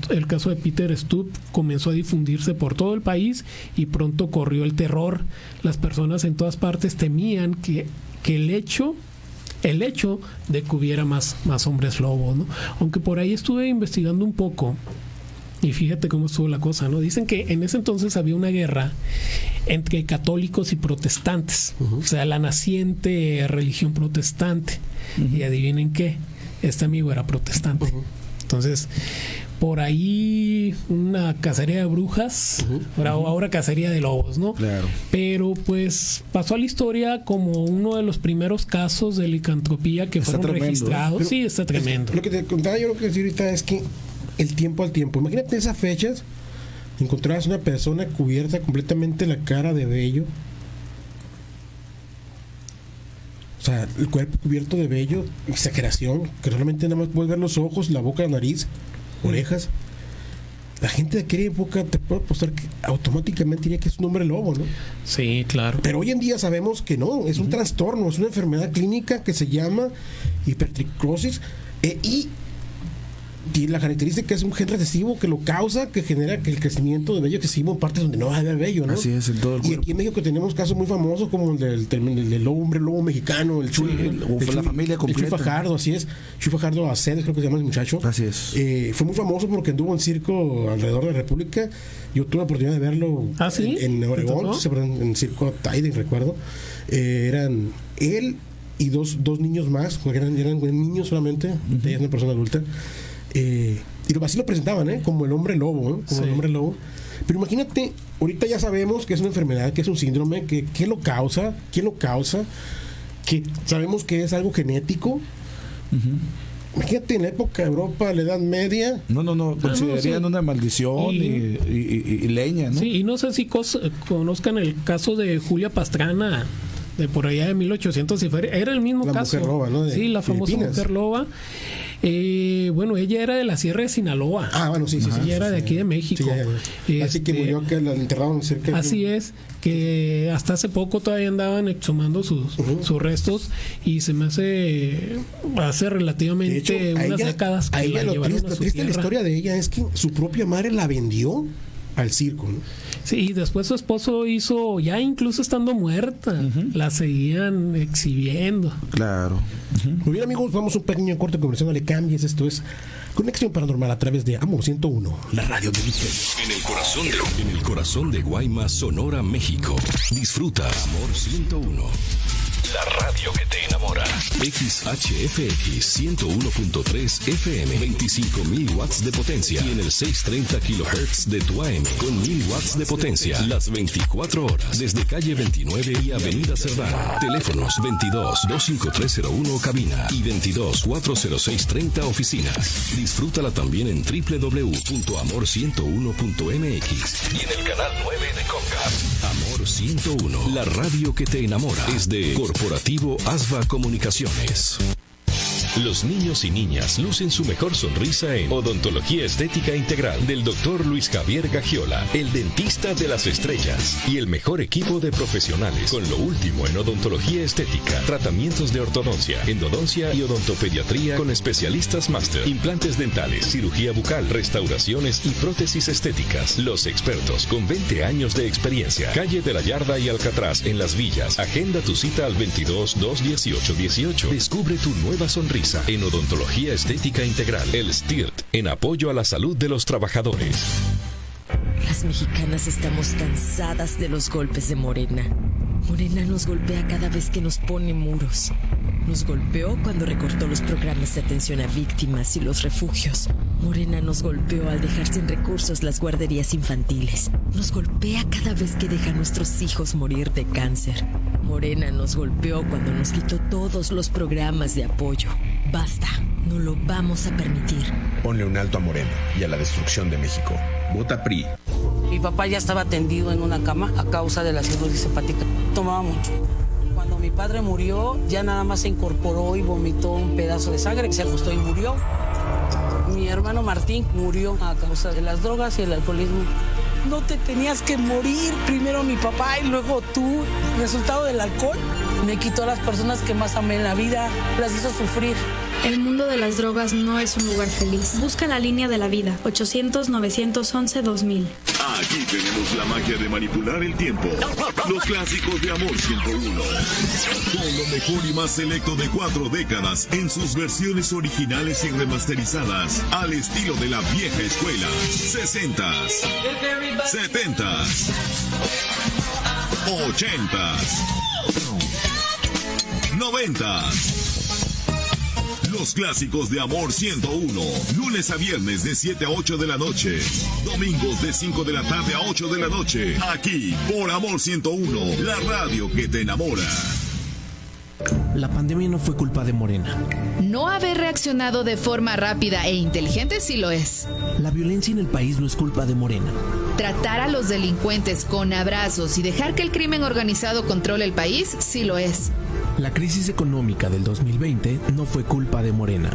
El caso de Peter Stubb comenzó a difundirse por todo el país y pronto corrió el terror. Las personas en todas partes temían que el hecho de que hubiera más hombres lobos, ¿no? Aunque por ahí estuve investigando un poco y fíjate cómo estuvo la cosa, ¿no? Dicen que en ese entonces había una guerra entre católicos y protestantes, o sea, la naciente religión protestante. Y adivinen qué, este amigo era protestante. Entonces, por ahí una cacería de brujas, ahora cacería de lobos, ¿no? Claro. Pero pues pasó a la historia como uno de los primeros casos de licantropía que fueron registrados. Pero sí, está tremendo. Lo que te contaba yo, lo que decir ahorita es que el tiempo al tiempo. Imagínate esas fechas, encontrabas una persona cubierta completamente la cara de vello. O sea, el cuerpo cubierto de vello, exageración, que solamente nada más puedes ver los ojos, la boca, la nariz, orejas. La gente de aquella época te puede apostar que automáticamente diría que es un hombre lobo, ¿no? Sí, claro. Pero hoy en día sabemos que no, es un trastorno, es una enfermedad clínica que se llama hipertricosis y tiene la característica, es un gen recesivo que lo causa, que genera que el crecimiento de vello excesivo en partes donde no va a haber vello, ¿no? Así es, en todo el cuerpo. Y aquí en México tenemos casos muy famosos como el del hombre lobo mexicano, el Chuy, la familia completa. El Chuy Fajardo, así es. Chuy Fajardo Aceves, creo que se llama el muchacho. Así es. Fue muy famoso porque anduvo en circo alrededor de la República. Yo tuve la oportunidad de verlo en Oregón, en el circo Tide, recuerdo. Eran él y dos niños más, porque eran niños solamente, ella es una persona adulta. Y así lo presentaban, como el hombre lobo, el hombre lobo. Pero imagínate, ahorita ya sabemos que es una enfermedad, que es un síndrome, que ¿quién lo causa? Que sabemos que es algo genético. Imagínate en la época de Europa, la Edad Media. No, considerarían una maldición y leña, ¿no? Sí, y no sé si conozcan el caso de Julia Pastrana, de por allá de 1800, era el mismo caso. Mujer loba, ¿no? Sí, la famosa Filipinas. mujer loba. Bueno, ella era de la Sierra de Sinaloa. Sí. Ella era de aquí de México. Sí, así que murió, que la enterraron cerca. Así es, que hasta hace poco todavía andaban exhumando sus restos, y se me hace relativamente hecho, unas décadas que la llevaron a su triste tierra. La historia de ella es que su propia madre la vendió al circo, ¿no? Sí, y después su esposo hizo, ya incluso estando muerta, la seguían exhibiendo. Claro. Muy bien, amigos, vamos a un pequeño corte comercial, no le cambies. Esto es Conexión Paranormal a través de Amor 101, la radio del misterio. En el corazón de Guaymas, Sonora, México. Disfruta Amor 101. La radio que te enamora. XHFX 101.3 FM, 25.000 watts de potencia. Y en el 630 kHz de tu AM, con 1.000 watts de potencia. Las 24 horas, desde calle 29 y avenida Cerdán. Teléfonos 22-25301 cabina y 22-40630 oficinas. Disfrútala también en www.amor101.mx y en el canal 9 de Comcast. Amor 101, la radio que te enamora. Es de Corporativo Asva Comunicaciones. Los niños y niñas lucen su mejor sonrisa en Odontología Estética Integral del Dr. Luis Javier Gagiola, el dentista de las estrellas, y el mejor equipo de profesionales con lo último en odontología estética, tratamientos de ortodoncia, endodoncia y odontopediatría con especialistas máster, implantes dentales, cirugía bucal, restauraciones y prótesis estéticas. Los expertos con 20 años de experiencia. Calle de la Yarda y Alcatraz en Las Villas. Agenda tu cita al 22-218-18. Descubre tu nueva sonrisa en Odontología Estética Integral, el STIRT, en apoyo a la salud de los trabajadores. Las mexicanas estamos cansadas de los golpes de Morena. Morena nos golpea cada vez que nos pone muros. Nos golpeó cuando recortó los programas de atención a víctimas y los refugios. Morena nos golpeó al dejar sin recursos las guarderías infantiles. Nos golpea cada vez que deja a nuestros hijos morir de cáncer. Morena nos golpeó cuando nos quitó todos los programas de apoyo. Basta, no lo vamos a permitir. Ponle un alto a Morena y a la destrucción de México. Vota PRI. Mi papá ya estaba tendido en una cama a causa de la cirrosis hepática. Tomaba mucho. Cuando mi padre murió, ya nada más se incorporó y vomitó un pedazo de sangre, se ajustó y murió. Mi hermano Martín murió a causa de las drogas y el alcoholismo. No te tenías que morir, primero mi papá y luego tú. Resultado del alcohol me quitó a las personas que más amé en la vida, las hizo sufrir. El mundo de las drogas no es un lugar feliz. Busca la línea de la vida, 800-911-2000. Aquí tenemos la magia de manipular el tiempo. Los clásicos de Amor 101. Con lo mejor y más selecto de 4 décadas en sus versiones originales y remasterizadas al estilo de la vieja escuela. 60s, 70s, 80s, 90s. Los clásicos de Amor 101. Lunes a viernes de 7 a 8 de la noche. Domingos de 5 de la tarde a 8 de la noche. Aquí por Amor 101, la radio que te enamora. La pandemia no fue culpa de Morena. No haber reaccionado de forma rápida e inteligente sí lo es. La violencia en el país no es culpa de Morena. Tratar a los delincuentes con abrazos y dejar que el crimen organizado controle el país sí lo es. La crisis económica del 2020 no fue culpa de Morena.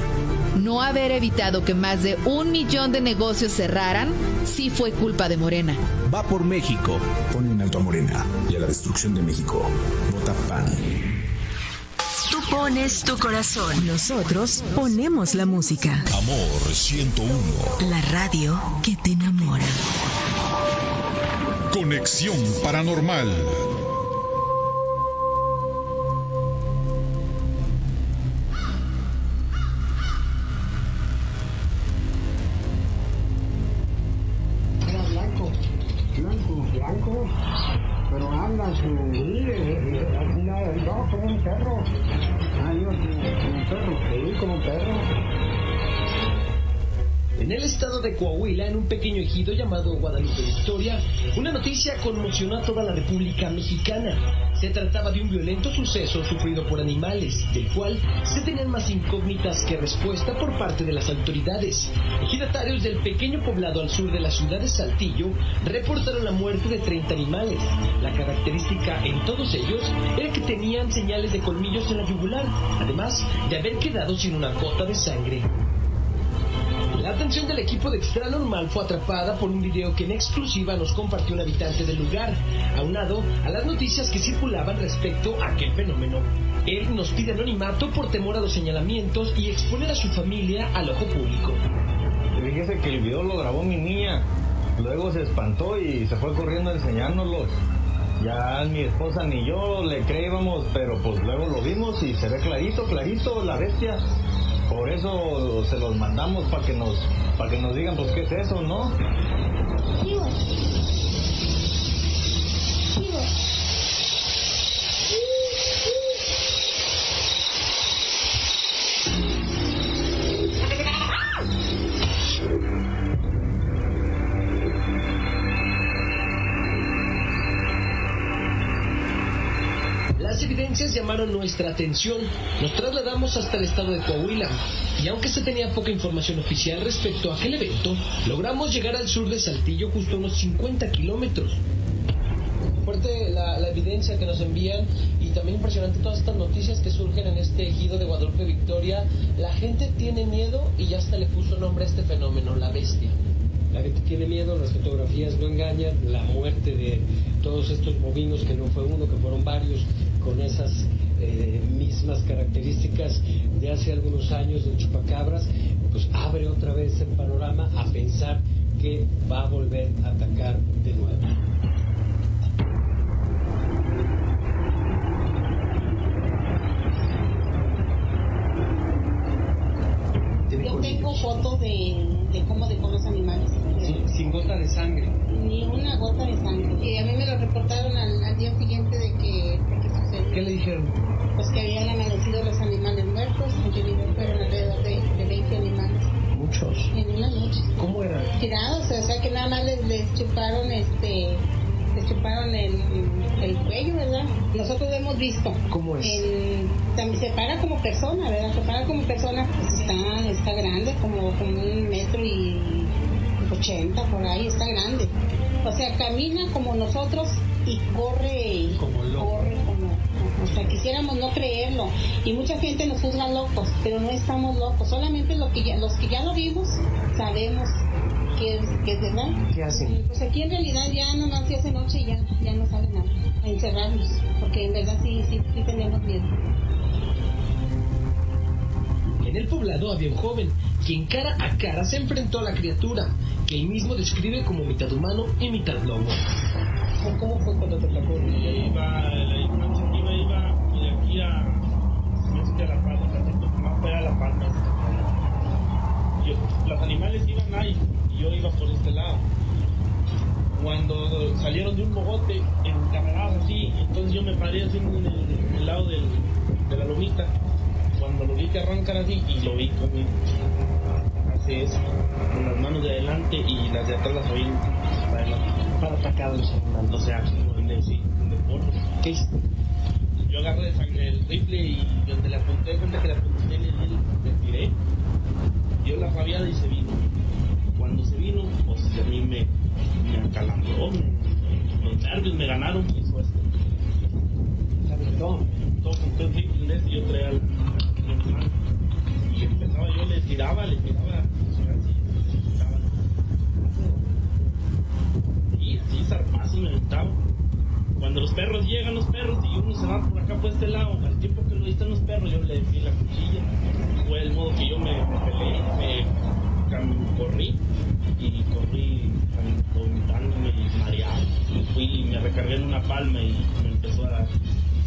No haber evitado que más de 1 millón de negocios cerraran sí fue culpa de Morena. Va por México. Ponle un alto a Morena y a la destrucción de México. Vota PAN. Tu Pones tu corazón. Nosotros ponemos la música. Amor 101. La radio que te enamora. Conexión Paranormal. Blanco, pero anda su no, como un perro. Como un perro. En el estado de Coahuila, en un pequeño ejido llamado Guadalupe Victoria, una noticia conmocionó a toda la República Mexicana. Se trataba de un violento suceso sufrido por animales, del cual se tenían más incógnitas que respuesta por parte de las autoridades. Ejidatarios del pequeño poblado al sur de la ciudad de Saltillo reportaron la muerte de 30 animales. La característica en todos ellos era que tenían señales de colmillos en la yugular, además de haber quedado sin una gota de sangre. La atención del equipo de Extra Normal fue atrapada por un video que en exclusiva nos compartió un habitante del lugar, aunado a las noticias que circulaban respecto a aquel fenómeno. Él nos pide anonimato por temor a los señalamientos y exponer a su familia al ojo público. Fíjese que el video lo grabó mi niña, luego se espantó y se fue corriendo a enseñárnoslos. Ya mi esposa ni yo le creíamos, pero pues luego lo vimos y se ve clarito la bestia. Por eso se los mandamos para que nos digan pues qué es eso, ¿no? Las evidencias llamaron nuestra atención. Nos trasladamos hasta el estado de Coahuila y aunque se tenía poca información oficial respecto a aquel evento, logramos llegar al sur de Saltillo, justo a unos 50 kilómetros. Fuerte la evidencia que nos envían y también impresionante todas estas noticias que surgen en este ejido de Guadalupe Victoria. La gente tiene miedo y ya hasta le puso nombre a este fenómeno, la bestia. La gente tiene miedo, las fotografías no engañan, la muerte de todos estos bovinos, que no fue uno, que fueron varios, con esas mismas características de hace algunos años del chupacabras, pues abre otra vez el panorama a pensar que va a volver a atacar de nuevo. Yo tengo fotos de los animales. Sin gota de sangre. Ni una gota de sangre. Y a mí me lo reportaron al día siguiente de que sucedió. ¿Qué le dijeron? Pues que habían amanecido los animales muertos, que fueron alrededor de 20 animales. ¿Muchos? En una noche. ¿Cómo eran? Tirados, o sea que nada más les chuparon les chuparon el cuello, ¿verdad? Nosotros lo hemos visto. ¿Cómo es? También se para como persona, ¿verdad? Se para como persona, pues está grande, como 1.80 m por ahí, está grande. O sea, camina como nosotros y corre como loco. O sea, quisiéramos no creerlo. Y mucha gente nos juzga locos, pero no estamos locos. Solamente los que ya lo vimos sabemos que es verdad. ¿Qué hacen? Pues aquí en realidad ya nomás se hace noche y ya no sale nada. A encerrarnos, porque en verdad sí tenemos miedo. En el poblado había un joven quien cara a cara se enfrentó a la criatura, que él mismo describe como mitad humano y mitad lobo. ¿Cómo fue cuando te tocó? Iba y de aquí a La Palma, más fuera de La Palma. Los animales iban ahí y yo iba por este lado. Cuando salieron de un mogote encaminados así, entonces yo me paré así en el lado de la lomita. Cuando lo vi que arrancar así y lo vi como hace eso, con las manos de adelante y las de atrás las oí para atacar a los animales, o sea, de porro. ¿Qué hiciste? Yo agarré el rifle y donde le apunté, donde que le apunté, le tiré, dio la rabiada y se vino. Cuando se vino, pues a mí me acalambró, los nervios me ganaron, hizo esto. Todo con el rifle y yo traía al animal. Y empezaba, yo le tiraba, y así zarpazo me aventaba. cuando los perros llegan, y uno se va por acá por este lado, al tiempo que lo están los perros, yo le di la cuchilla. Fue el modo que yo me peleé, corrí vomitándome y mareado. Y me recargué en una palma y me empezó a dar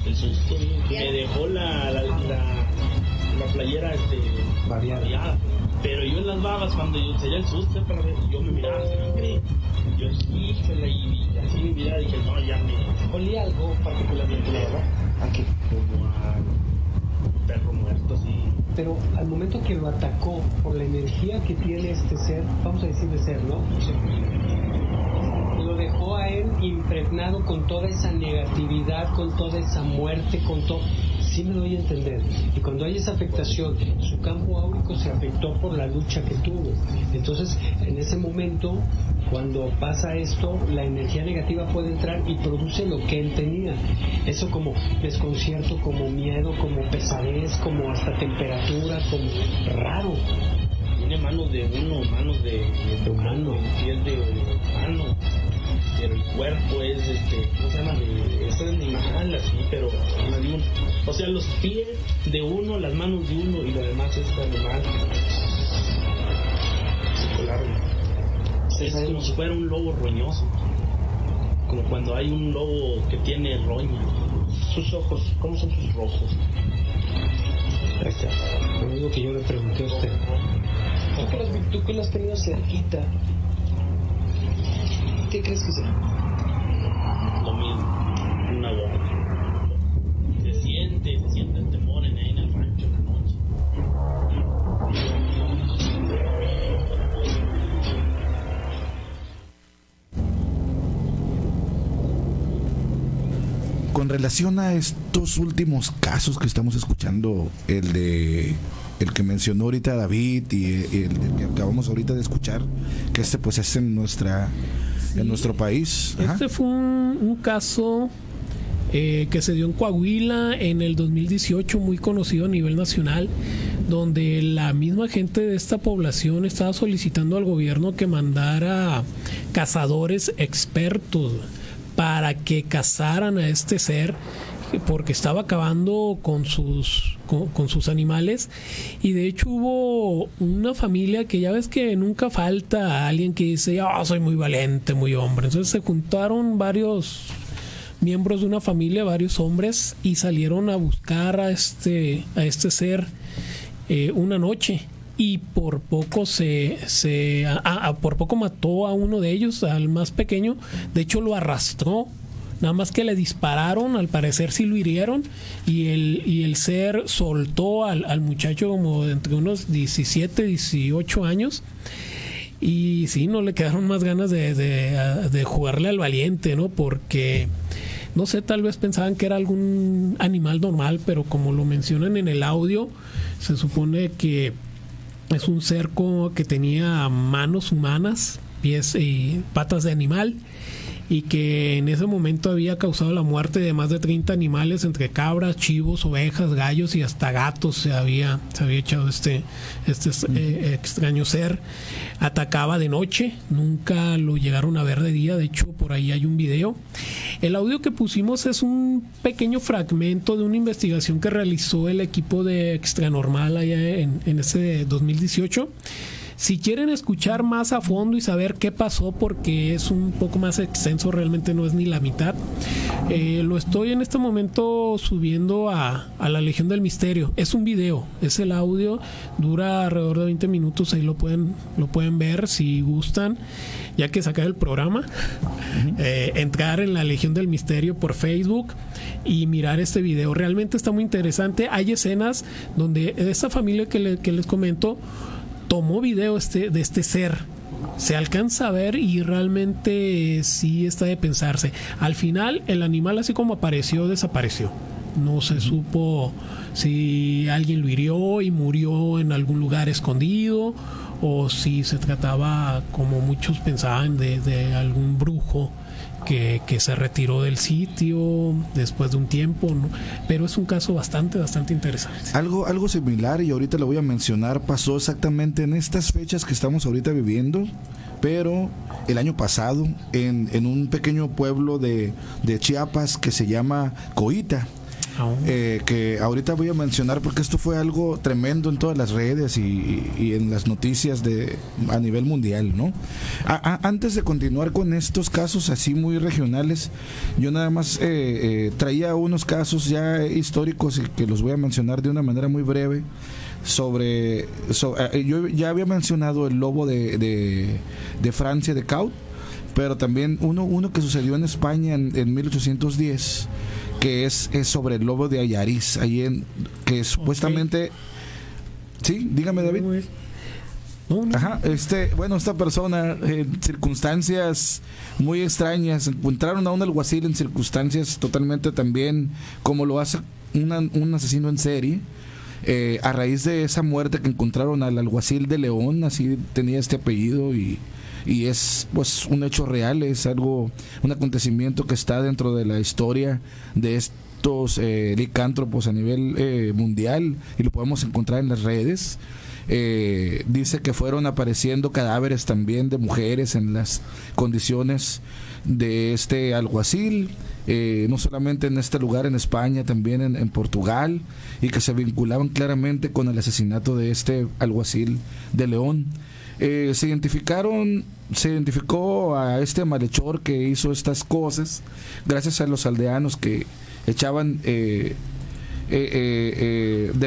el susto. Me dejó la playera variada. Pero yo en las babas, cuando yo salía el susto, yo me miraba sangre. Yo híjole, y así mi mirada dije, no, ya me... ¿Olía algo particularmente, verdad? ¿A qué? Como a un perro muerto, así. Pero al momento que lo atacó, por la energía que tiene este ser, vamos a decir de ser, ¿no? Sí. Lo dejó a él impregnado con toda esa negatividad, con toda esa muerte, con todo... Sí me doy a entender. Y cuando hay esa afectación, su campo áurico se afectó por la lucha que tuvo. Entonces, en ese momento, cuando pasa esto, la energía negativa puede entrar y produce lo que él tenía. Eso como desconcierto, como miedo, como pesadez, como hasta temperatura, como raro. Tiene manos de uno, manos de humano, piel de humano. Pero el cuerpo es ¿cómo se llama? Es animal, así, pero o sea, los pies de uno, las manos de uno y lo demás es animal. Es como si fuera un lobo roñoso, como cuando hay un lobo que tiene roña. Sus ojos, ¿cómo son sus rojos? Ahí está, lo mismo que yo le pregunté a usted. Tú que lo has tenido cerquita, ¿qué crees que sea? Lo mismo, una voz. Se siente el temor ahí en el rancho en la noche. Con relación a estos últimos casos que estamos escuchando, el que mencionó ahorita David y el que acabamos ahorita de escuchar, que pues es en nuestro país. Ajá. Este fue un caso que se dio en Coahuila en el 2018, muy conocido a nivel nacional, donde la misma gente de esta población estaba solicitando al gobierno que mandara cazadores expertos para que cazaran a este ser, porque estaba acabando con sus animales. Y de hecho hubo una familia que ya ves que nunca falta alguien que dice, soy muy valiente, muy hombre. Entonces se juntaron varios miembros de una familia, varios hombres, y salieron a buscar a este ser una noche. Y por poco por poco mató a uno de ellos, al más pequeño. De hecho lo arrastró, nada más que le dispararon, al parecer sí lo hirieron, y el ser soltó al muchacho como de entre unos 17, 18 años. Y sí, no le quedaron más ganas de jugarle al valiente, ¿no? Porque no sé, tal vez pensaban que era algún animal normal, pero como lo mencionan en el audio, se supone que es un cerco que tenía manos humanas, pies y patas de animal, y que en ese momento había causado la muerte de más de 30 animales, entre cabras, chivos, ovejas, gallos y hasta gatos. Se había echado este extraño ser. Atacaba de noche, nunca lo llegaron a ver de día. De hecho, por ahí hay un video. El audio que pusimos es un pequeño fragmento de una investigación que realizó el equipo de Extranormal allá en ese 2018. Si quieren escuchar más a fondo y saber qué pasó, porque es un poco más extenso, realmente no es ni la mitad, lo estoy en este momento subiendo a la Legión del Misterio. Es un video, es el audio, dura alrededor de 20 minutos, ahí lo pueden ver si gustan, ya que sacar el programa, entrar en la Legión del Misterio por Facebook y mirar este video. Realmente está muy interesante. Hay escenas donde esta familia que les comento tomó video de este ser. Se alcanza a ver y realmente sí está de pensarse. Al final el animal, así como apareció, desapareció. No se supo si alguien lo hirió y murió en algún lugar escondido, o si se trataba, como muchos pensaban, de algún brujo que se retiró del sitio después de un tiempo, ¿no? Pero es un caso bastante interesante. Algo similar, y ahorita lo voy a mencionar, pasó exactamente en estas fechas que estamos ahorita viviendo, pero el año pasado en un pequeño pueblo de Chiapas que se llama Coita. Que ahorita voy a mencionar porque esto fue algo tremendo en todas las redes y en las noticias a nivel mundial, ¿no? Antes de continuar con estos casos así muy regionales, yo nada más traía unos casos ya históricos y que los voy a mencionar de una manera muy breve. Yo ya había mencionado el lobo de Francia, de Caut, pero también uno que sucedió en España en 1810, que es sobre el lobo de Ayariz, que supuestamente... Sí, dígame, David. Ajá, esta persona en circunstancias muy extrañas, encontraron a un alguacil en circunstancias totalmente también como lo hace un asesino en serie. A raíz de esa muerte que encontraron al alguacil de León, así tenía este apellido, y es pues un hecho real, es un acontecimiento que está dentro de la historia de estos licántropos a nivel mundial, y lo podemos encontrar en las redes. Dice que fueron apareciendo cadáveres también de mujeres en las condiciones de este alguacil, no solamente en este lugar en España, también en Portugal, y que se vinculaban claramente con el asesinato de este alguacil de León. Se identificó a este malhechor que hizo estas cosas gracias a los aldeanos que echaban de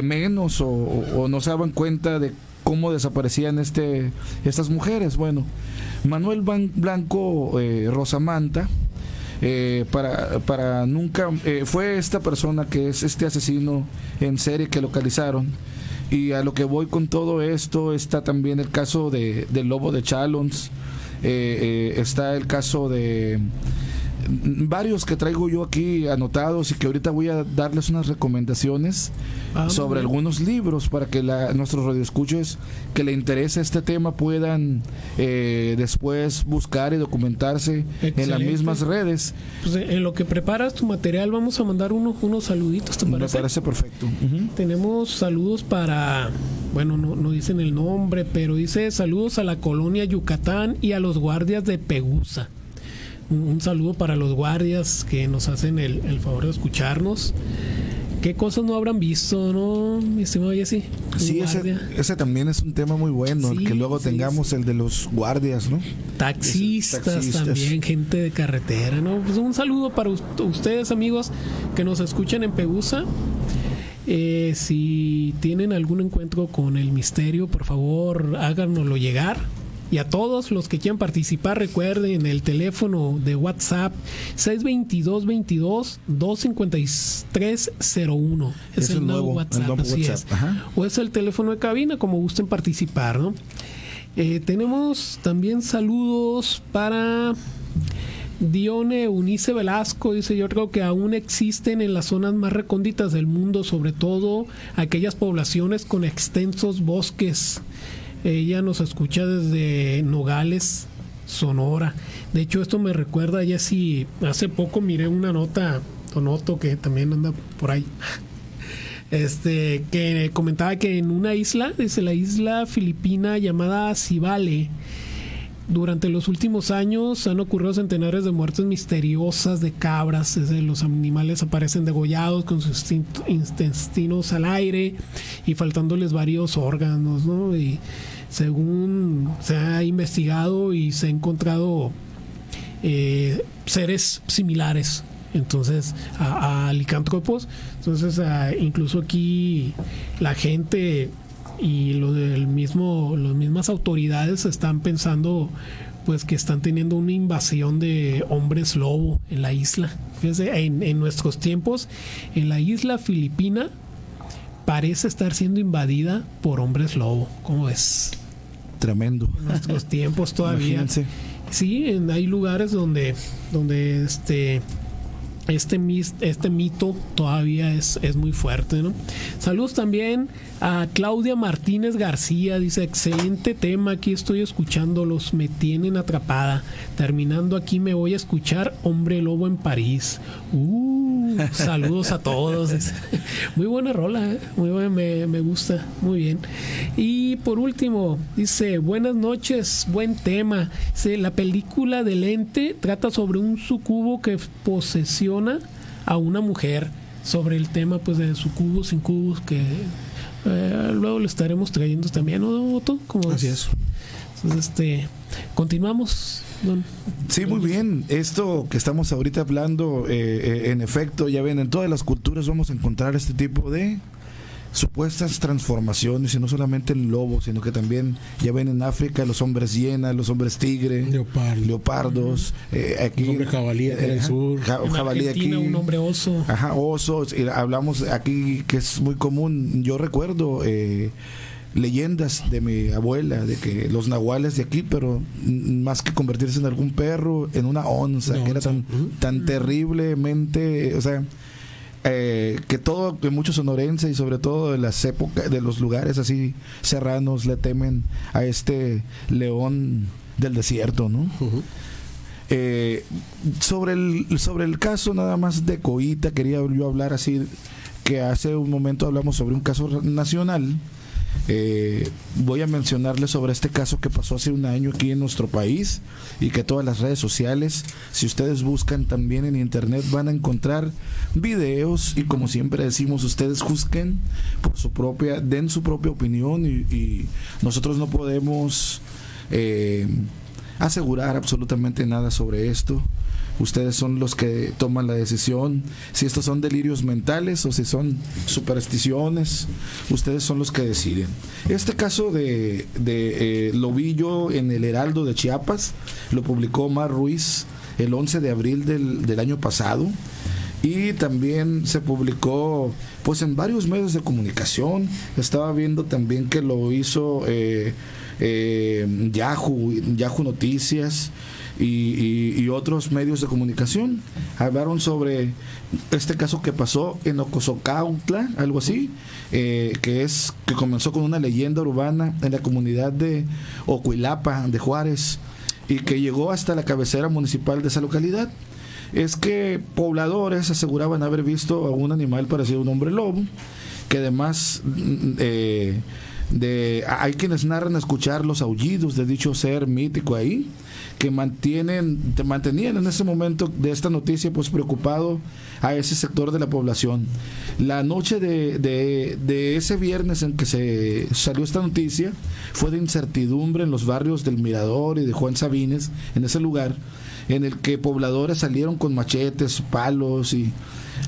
menos o no se daban cuenta de cómo desaparecían estas mujeres. Bueno, Manuel Blanco Rosamanta, para nunca fue esta persona que es este asesino en serie que localizaron. Y a lo que voy con todo esto está también el caso del lobo de Chalons, está el caso de varios que traigo yo aquí anotados y que ahorita voy a darles unas recomendaciones sobre algunos libros para que nuestros radioescuchos que le interese este tema puedan después buscar y documentarse. Excelente. En las mismas redes. Pues en lo que preparas tu material vamos a mandar unos saluditos, ¿te parece? Me parece perfecto. Tenemos saludos para, bueno, no dicen el nombre, pero dice saludos a la colonia Yucatán y a los guardias de Pegusa. Un saludo para los guardias que nos hacen el favor de escucharnos. ¿Qué cosas no habrán visto, no, mi estimado Jesse? Sí, ese también es un tema muy bueno, sí, el que luego tengamos el de los guardias, ¿no? Taxistas también, gente de carretera, ¿no? Pues un saludo para ustedes, amigos, que nos escuchan en Pegusa. Si tienen algún encuentro con el misterio, por favor, háganoslo llegar. Y a todos los que quieran participar, recuerden el teléfono de WhatsApp 622-25301. Es el nuevo WhatsApp, así es. O es el teléfono de cabina, como gusten participar, ¿no? Tenemos también saludos para Dione Eunice Velasco. Dice: yo creo que aún existen en las zonas más recónditas del mundo, sobre todo aquellas poblaciones con extensos bosques. Ella nos escucha desde Nogales, Sonora. De hecho, esto me recuerda, ya si hace poco miré una nota, Tonoto, que también anda por ahí, que comentaba que en una isla, desde la isla filipina llamada Cibale, durante los últimos años han ocurrido centenares de muertes misteriosas de cabras. Los animales aparecen degollados con sus intestinos al aire y faltándoles varios órganos, ¿no? Y según se ha investigado y se ha encontrado seres similares entonces a licántropos. Entonces incluso aquí la gente y las mismas autoridades están pensando pues que están teniendo una invasión de hombres lobo en la isla. Fíjense, en nuestros tiempos en la isla filipina parece estar siendo invadida por hombres lobo. ¿Cómo ves? Tremendo. En nuestros tiempos todavía. Imagínense. Sí, hay lugares donde este mito todavía es muy fuerte, ¿no? Saludos también a Claudia Martínez García, dice: excelente tema, aquí estoy escuchándolos, me tienen atrapada. Terminando aquí me voy a escuchar Hombre Lobo en París. Saludos a todos. Muy buena rola, muy buena, me gusta, muy bien. Y por último, dice: buenas noches, buen tema. Dice: la película del Ente trata sobre un sucubo que posesiona a una mujer. Sobre el tema pues de sucubos, incubos, que luego le estaremos trayendo también, ¿no, Otto? Así es. Entonces, continuamos. Sí, muy bien. Esto que estamos ahorita hablando, en efecto, ya ven, en todas las culturas vamos a encontrar este tipo de supuestas transformaciones, y no solamente el lobo, sino que también ya ven en África los hombres hiena, los hombres tigre, leopardos, aquí un hombre jabalí en el sur, jabalí aquí, un hombre oso, osos. Hablamos aquí que es muy común. Yo recuerdo leyendas de mi abuela de que los nahuales de aquí, pero más que convertirse en algún perro, en una onza, que era tan terriblemente, o sea, que muchos sonorenses y sobre todo de las épocas, de los lugares así serranos, le temen a este león del desierto, ¿no? Sobre el caso nada más de Coita, quería yo hablar así, que hace un momento hablamos sobre un caso nacional. Voy a mencionarles sobre este caso que pasó hace un año aquí en nuestro país, y que todas las redes sociales, si ustedes buscan también en internet, van a encontrar videos, y como siempre decimos, ustedes juzguen por su propia, den su propia opinión, y nosotros no podemos asegurar absolutamente nada sobre esto. Ustedes son los que toman la decisión, si estos son delirios mentales o si son supersticiones. Ustedes son los que deciden. Este caso lo vi yo en el Heraldo de Chiapas, lo publicó Omar Ruiz el 11 de abril del año pasado, y también se publicó pues en varios medios de comunicación. Estaba viendo también que lo hizo Yahoo Noticias y otros medios de comunicación. Hablaron sobre este caso que pasó en Ocosocautla, algo así, que comenzó con una leyenda urbana en la comunidad de Ocuilapa de Juárez, y que llegó hasta la cabecera municipal de esa localidad. Es que pobladores aseguraban haber visto a un animal parecido a un hombre lobo, que además hay quienes narran escuchar los aullidos de dicho ser mítico ahí, que mantenían en ese momento de esta noticia pues preocupado a ese sector de la población. La noche de ese viernes en que se salió esta noticia fue de incertidumbre en los barrios del Mirador y de Juan Sabines, en ese lugar, en el que pobladores salieron con machetes, palos, y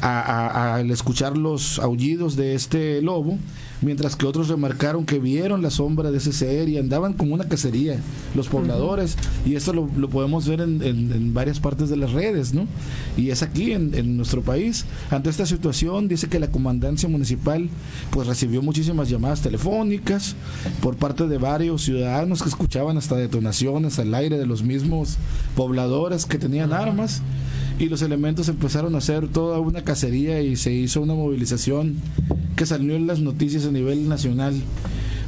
al escuchar los aullidos de este lobo, mientras que otros remarcaron que vieron la sombra de ese ser y andaban como una cacería los pobladores. Y esto lo podemos ver en varias partes de las redes, ¿no? Y es aquí en nuestro país. Ante esta situación, dice que la comandancia municipal pues recibió muchísimas llamadas telefónicas por parte de varios ciudadanos que escuchaban hasta detonaciones al aire de los mismos pobladores que tenían armas, y los elementos empezaron a hacer toda una cacería y se hizo una movilización que salió en las noticias a nivel nacional.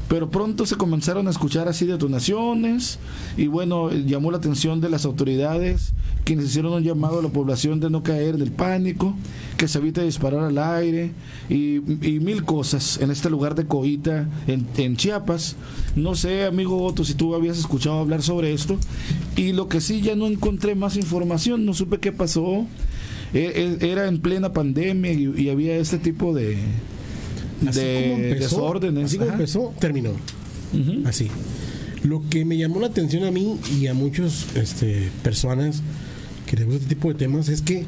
Pero pronto se comenzaron a escuchar así detonaciones, y bueno, llamó la atención de las autoridades, quienes hicieron un llamado a la población de no caer del pánico, que se evite disparar al aire y mil cosas en este lugar de Coita, en Chiapas. No sé, amigo Otto, si tú habías escuchado hablar sobre esto, y lo que sí, ya no encontré más información, no supe qué pasó. Era en plena pandemia y había este tipo de desórdenes. Así como empezó, terminó. Así. Lo que me llamó la atención a mí y a muchas personas que les gusta este tipo de temas es que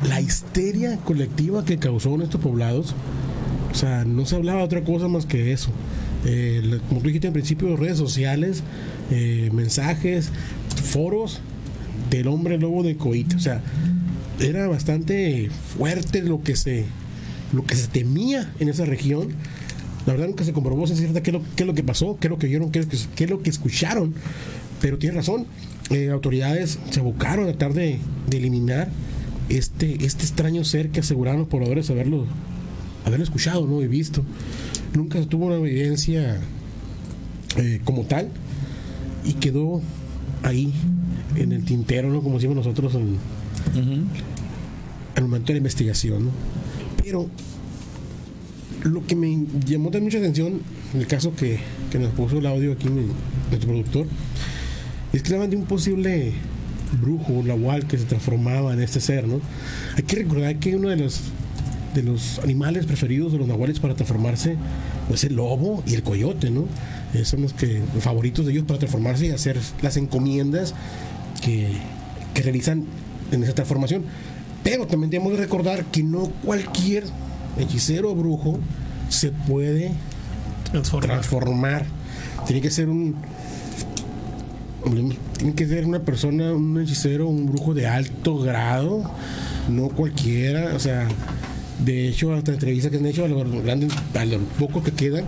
la histeria colectiva que causó en estos poblados, o sea, no se hablaba de otra cosa más que eso. Como tú dijiste al principio, redes sociales, mensajes, foros del hombre lobo de Coita. O sea, era bastante fuerte lo que se temía en esa región. La verdad nunca se comprobó si es cierta qué es lo que pasó, qué es lo que vieron, qué es lo que escucharon. Pero tiene razón, autoridades se abocaron a tratar de eliminar este extraño ser que aseguraron los pobladores haberlo escuchado, ¿no? Y visto. Nunca se tuvo una evidencia como tal y quedó ahí en el tintero, ¿no? Como decimos nosotros al momento de la investigación, ¿no? Pero lo que me llamó también mucha atención en el caso que nos puso el audio aquí nuestro productor es que hablan de un posible brujo nahual que se transformaba en este ser, ¿no? Hay que recordar que uno de los animales preferidos de los nahuales para transformarse pues el lobo y el coyote, ¿no? Son los favoritos de ellos para transformarse y hacer las encomiendas que realizan en esa transformación. Pero también debemos de recordar que no cualquier hechicero o brujo se puede transformar. Tiene que ser una persona, un hechicero, un brujo de alto grado, no cualquiera. O sea, de hecho, hasta entrevistas que han hecho a los pocos que quedan,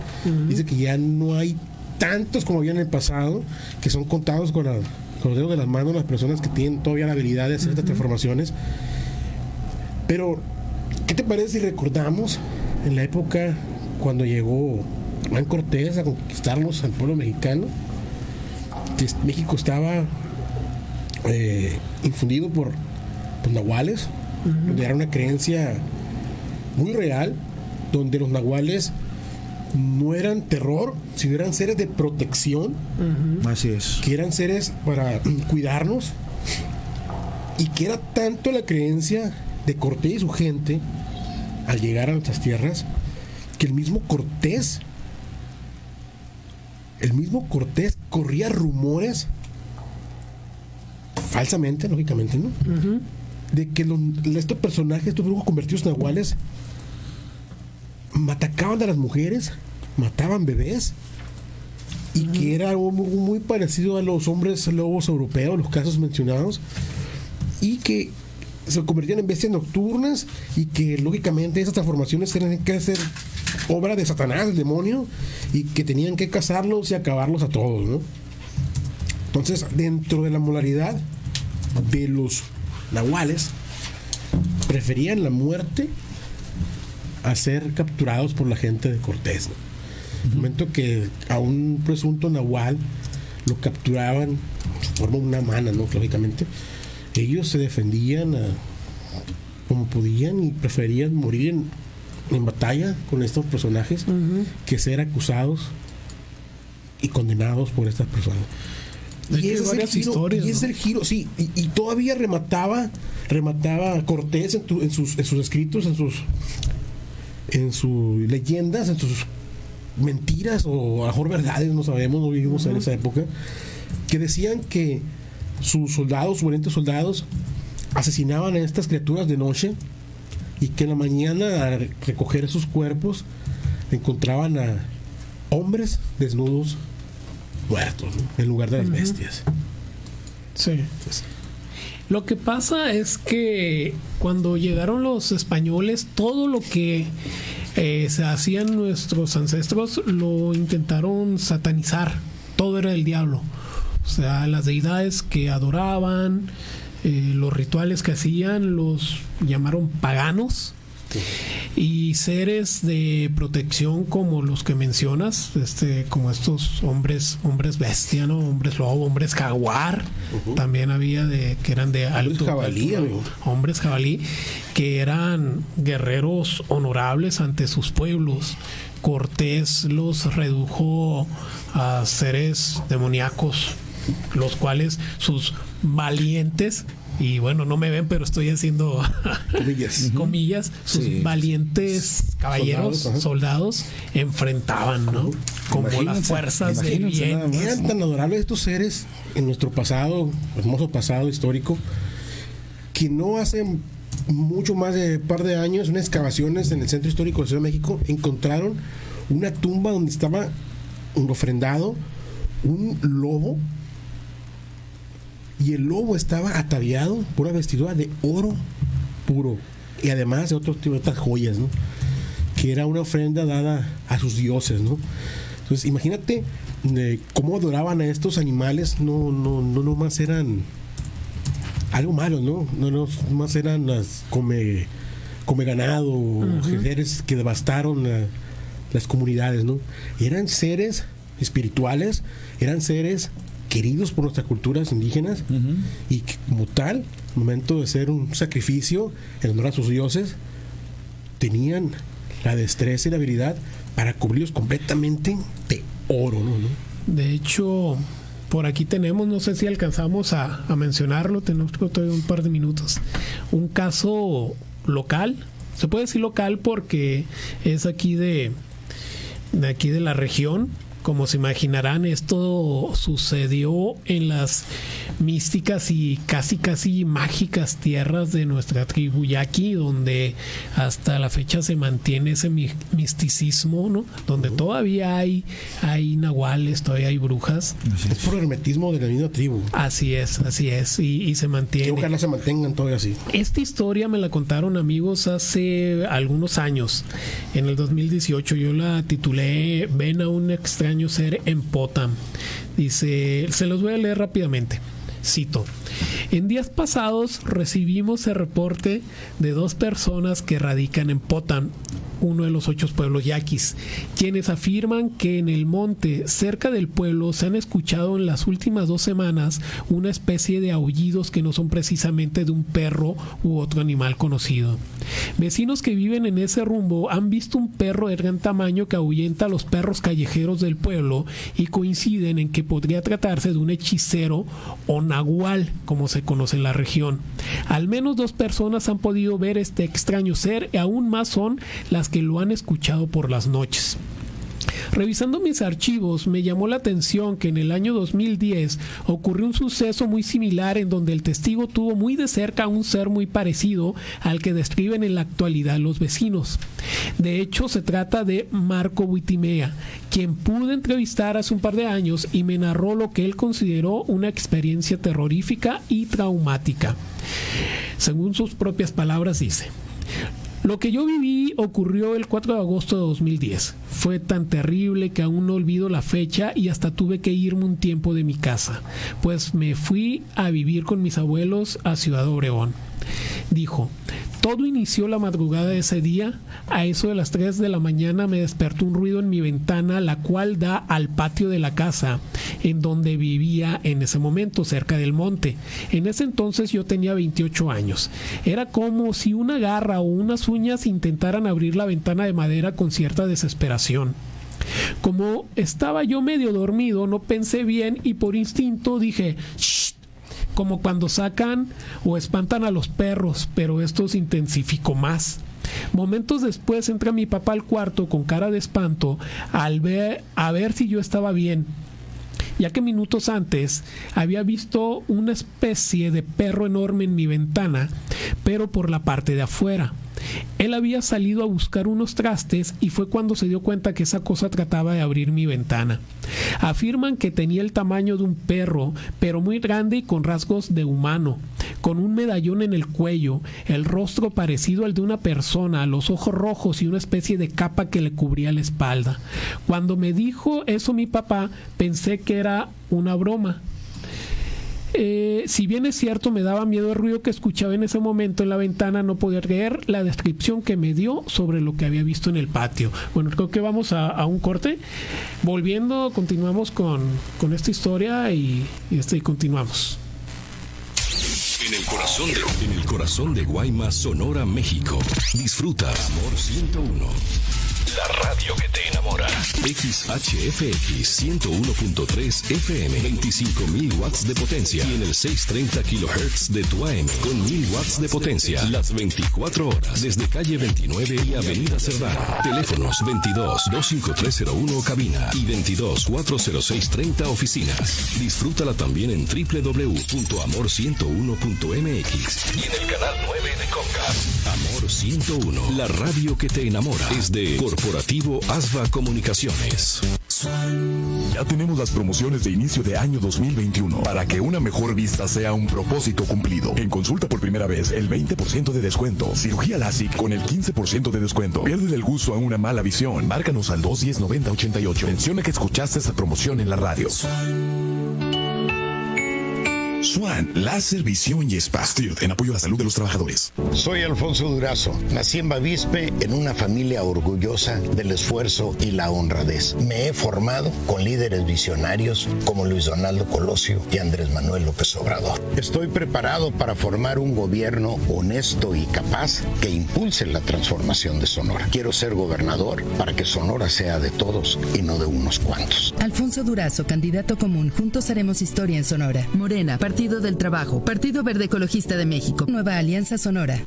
dice que ya no hay tantos como había en el pasado, que son contados con los dedos de las manos las personas que tienen todavía la habilidad de hacer estas transformaciones. Pero, ¿qué te parece si recordamos en la época cuando llegó Hernán Cortés a conquistarnos al pueblo mexicano? Que México estaba infundido por nahuales, donde era una creencia muy real, donde los nahuales no eran terror, sino eran seres de protección. Así es. Que eran seres para cuidarnos, y que era tanto la creencia de Cortés y su gente al llegar a nuestras tierras que el mismo Cortés corría rumores falsamente, lógicamente, ¿no? De que estos personajes, estos brujos convertidos en nahuales, atacaban a las mujeres, mataban bebés, y que era algo muy, muy parecido a los hombres lobos europeos, los casos mencionados, y que se convertían en bestias nocturnas, y que lógicamente esas transformaciones tenían que ser obra de Satanás, del demonio, y que tenían que cazarlos y acabarlos a todos, ¿no? Entonces, dentro de la moralidad de los nahuales, preferían la muerte a ser capturados por la gente de Cortés, ¿no? En el momento que a un presunto nahual lo capturaban, se forma una mana, ¿no? Lógicamente, ellos se defendían como podían y preferían morir en batalla con estos personajes que ser acusados y condenados por estas personas. Y ese es el giro, sí, y todavía remataba Cortés en sus escritos, en sus leyendas, en sus mentiras o a lo mejor verdades, no sabemos, no vivimos en esa época, que decían que sus valientes soldados asesinaban a estas criaturas de noche, y que en la mañana, al recoger sus cuerpos, encontraban a hombres desnudos muertos, ¿no? En lugar de las bestias. Sí. Pues, lo que pasa es que cuando llegaron los españoles, todo lo que se hacían nuestros ancestros lo intentaron satanizar. Todo era del diablo. O sea, las deidades que adoraban, los rituales que hacían, los llamaron paganos. Y seres de protección como los que mencionas, como estos hombres bestia, ¿no? Hombres lobo, hombres jaguar. También había que eran de alto jabalí, hombres jabalí, que eran guerreros honorables ante sus pueblos. Cortés los redujo a seres demoníacos, los cuales sus valientes, y bueno, no me ven, pero estoy haciendo comillas, sus valientes caballeros, soldados, enfrentaban, ¿no? Como las fuerzas del bien. Eran tan adorables estos seres en nuestro pasado, hermoso pasado histórico, que no hace mucho más de un par de años, unas excavaciones en el centro histórico de Ciudad de México encontraron una tumba donde estaba ofrendado un lobo, y el lobo estaba ataviado por una vestidura de oro puro, y además de otros tipos de estas joyas, ¿no? Que era una ofrenda dada a sus dioses, ¿no? Entonces imagínate cómo adoraban a estos animales. No más eran algo malo, ¿no? No más eran las come ganado, seres que devastaron las comunidades, ¿no? Y eran seres espirituales, eran seres queridos por nuestras culturas indígenas, y que como tal, al momento de hacer un sacrificio en honor a sus dioses, tenían la destreza y la habilidad para cubrirlos completamente de oro, ¿no? De hecho, por aquí tenemos, no sé si alcanzamos a mencionarlo, tenemos todavía un par de minutos, un caso local, se puede decir local porque es aquí de la región. Como se imaginarán, esto sucedió en las místicas y casi mágicas tierras de nuestra tribu yaqui, donde hasta la fecha se mantiene ese misticismo, ¿no? Donde todavía hay nahuales, todavía hay brujas. Es por el hermetismo de la misma tribu. Así es, y se mantiene. Que ojalá se mantengan todavía así. Esta historia me la contaron amigos hace algunos años, en el 2018. Yo la titulé Ven a un extraño ser en Potam. Dice, se los voy a leer rápidamente. Cito: en días pasados recibimos el reporte de 2 personas que radican en Potam, uno de los 8 pueblos yaquis, quienes afirman que en el monte cerca del pueblo se han escuchado en las últimas 2 semanas una especie de aullidos que no son precisamente de un perro u otro animal conocido. Vecinos que viven en ese rumbo han visto un perro de gran tamaño que ahuyenta a los perros callejeros del pueblo y coinciden en que podría tratarse de un hechicero o nahual, como se conoce en la región. Al menos 2 personas han podido ver este extraño ser y aún más son las que lo han escuchado por las noches. Revisando mis archivos, me llamó la atención que en el año 2010 ocurrió un suceso muy similar en donde el testigo tuvo muy de cerca a un ser muy parecido al que describen en la actualidad los vecinos. De hecho, se trata de Marco Buitimea, quien pude entrevistar hace un par de años y me narró lo que él consideró una experiencia terrorífica y traumática. Según sus propias palabras, dice: lo que yo viví ocurrió el 4 de agosto de 2010. Fue tan terrible que aún no olvido la fecha y hasta tuve que irme un tiempo de mi casa, pues me fui a vivir con mis abuelos a Ciudad Obregón. Dijo: todo inició la madrugada de ese día. A eso de las 3 de la mañana me despertó un ruido en mi ventana, la cual da al patio de la casa en donde vivía en ese momento, cerca del monte. En ese entonces yo tenía 28 años. Era como si una garra o unas uñas intentaran abrir la ventana de madera con cierta desesperación. Como estaba yo medio dormido, no pensé bien y por instinto dije ¡shh!, como cuando sacan o espantan a los perros, pero esto se intensificó más. Momentos después entra mi papá al cuarto con cara de espanto a ver si yo estaba bien, ya que minutos antes había visto una especie de perro enorme en mi ventana, pero por la parte de afuera. Él había salido a buscar unos trastes y fue cuando se dio cuenta que esa cosa trataba de abrir mi ventana. Afirman que tenía el tamaño de un perro, pero muy grande y con rasgos de humano, con un medallón en el cuello, el rostro parecido al de una persona, los ojos rojos y una especie de capa que le cubría la espalda. Cuando me dijo eso mi papá, pensé que era una broma. Si bien es cierto, me daba miedo el ruido que escuchaba en ese momento en la ventana, no podía creer la descripción que me dio sobre lo que había visto en el patio. Bueno, creo que vamos a un corte. Volviendo, continuamos con esta historia y continuamos. En el corazón de Guaymas, Sonora, México. Disfruta Amor 101. La radio que te enamora. XHFX 101.3 FM, 25.000 watts de potencia. Y en el 630 kHz de tu AM, con 1.000 watts de potencia. Las 24 horas, desde calle 29 y avenida Cerdán. Teléfonos 22-25301 cabina y 22-40630 oficinas. Disfrútala también en www.amor101.mx y en el canal 9 de Comcast. Amor 101, la radio que te enamora. Es de Corporativo Asva Comunicaciones. Ya tenemos las promociones de inicio de año 2021 para que una mejor vista sea un propósito cumplido. En consulta por primera vez, el 20% de descuento. Cirugía LASIK con el 15% de descuento. Pierde el gusto a una mala visión. Márcanos al 210-9088. Menciona que escuchaste esa promoción en la radio. Swan, láser, visión y spa. Stilt, en apoyo a la salud de los trabajadores. Soy Alfonso Durazo. Nací en Bavispe en una familia orgullosa del esfuerzo y la honradez. Me he formado con líderes visionarios como Luis Donaldo Colosio y Andrés Manuel López Obrador. Estoy preparado para formar un gobierno honesto y capaz que impulse la transformación de Sonora. Quiero ser gobernador para que Sonora sea de todos y no de unos cuantos. Alfonso Durazo, candidato común. Juntos haremos historia en Sonora. Morena, Partido del Trabajo, Partido Verde Ecologista de México, Nueva Alianza Sonora.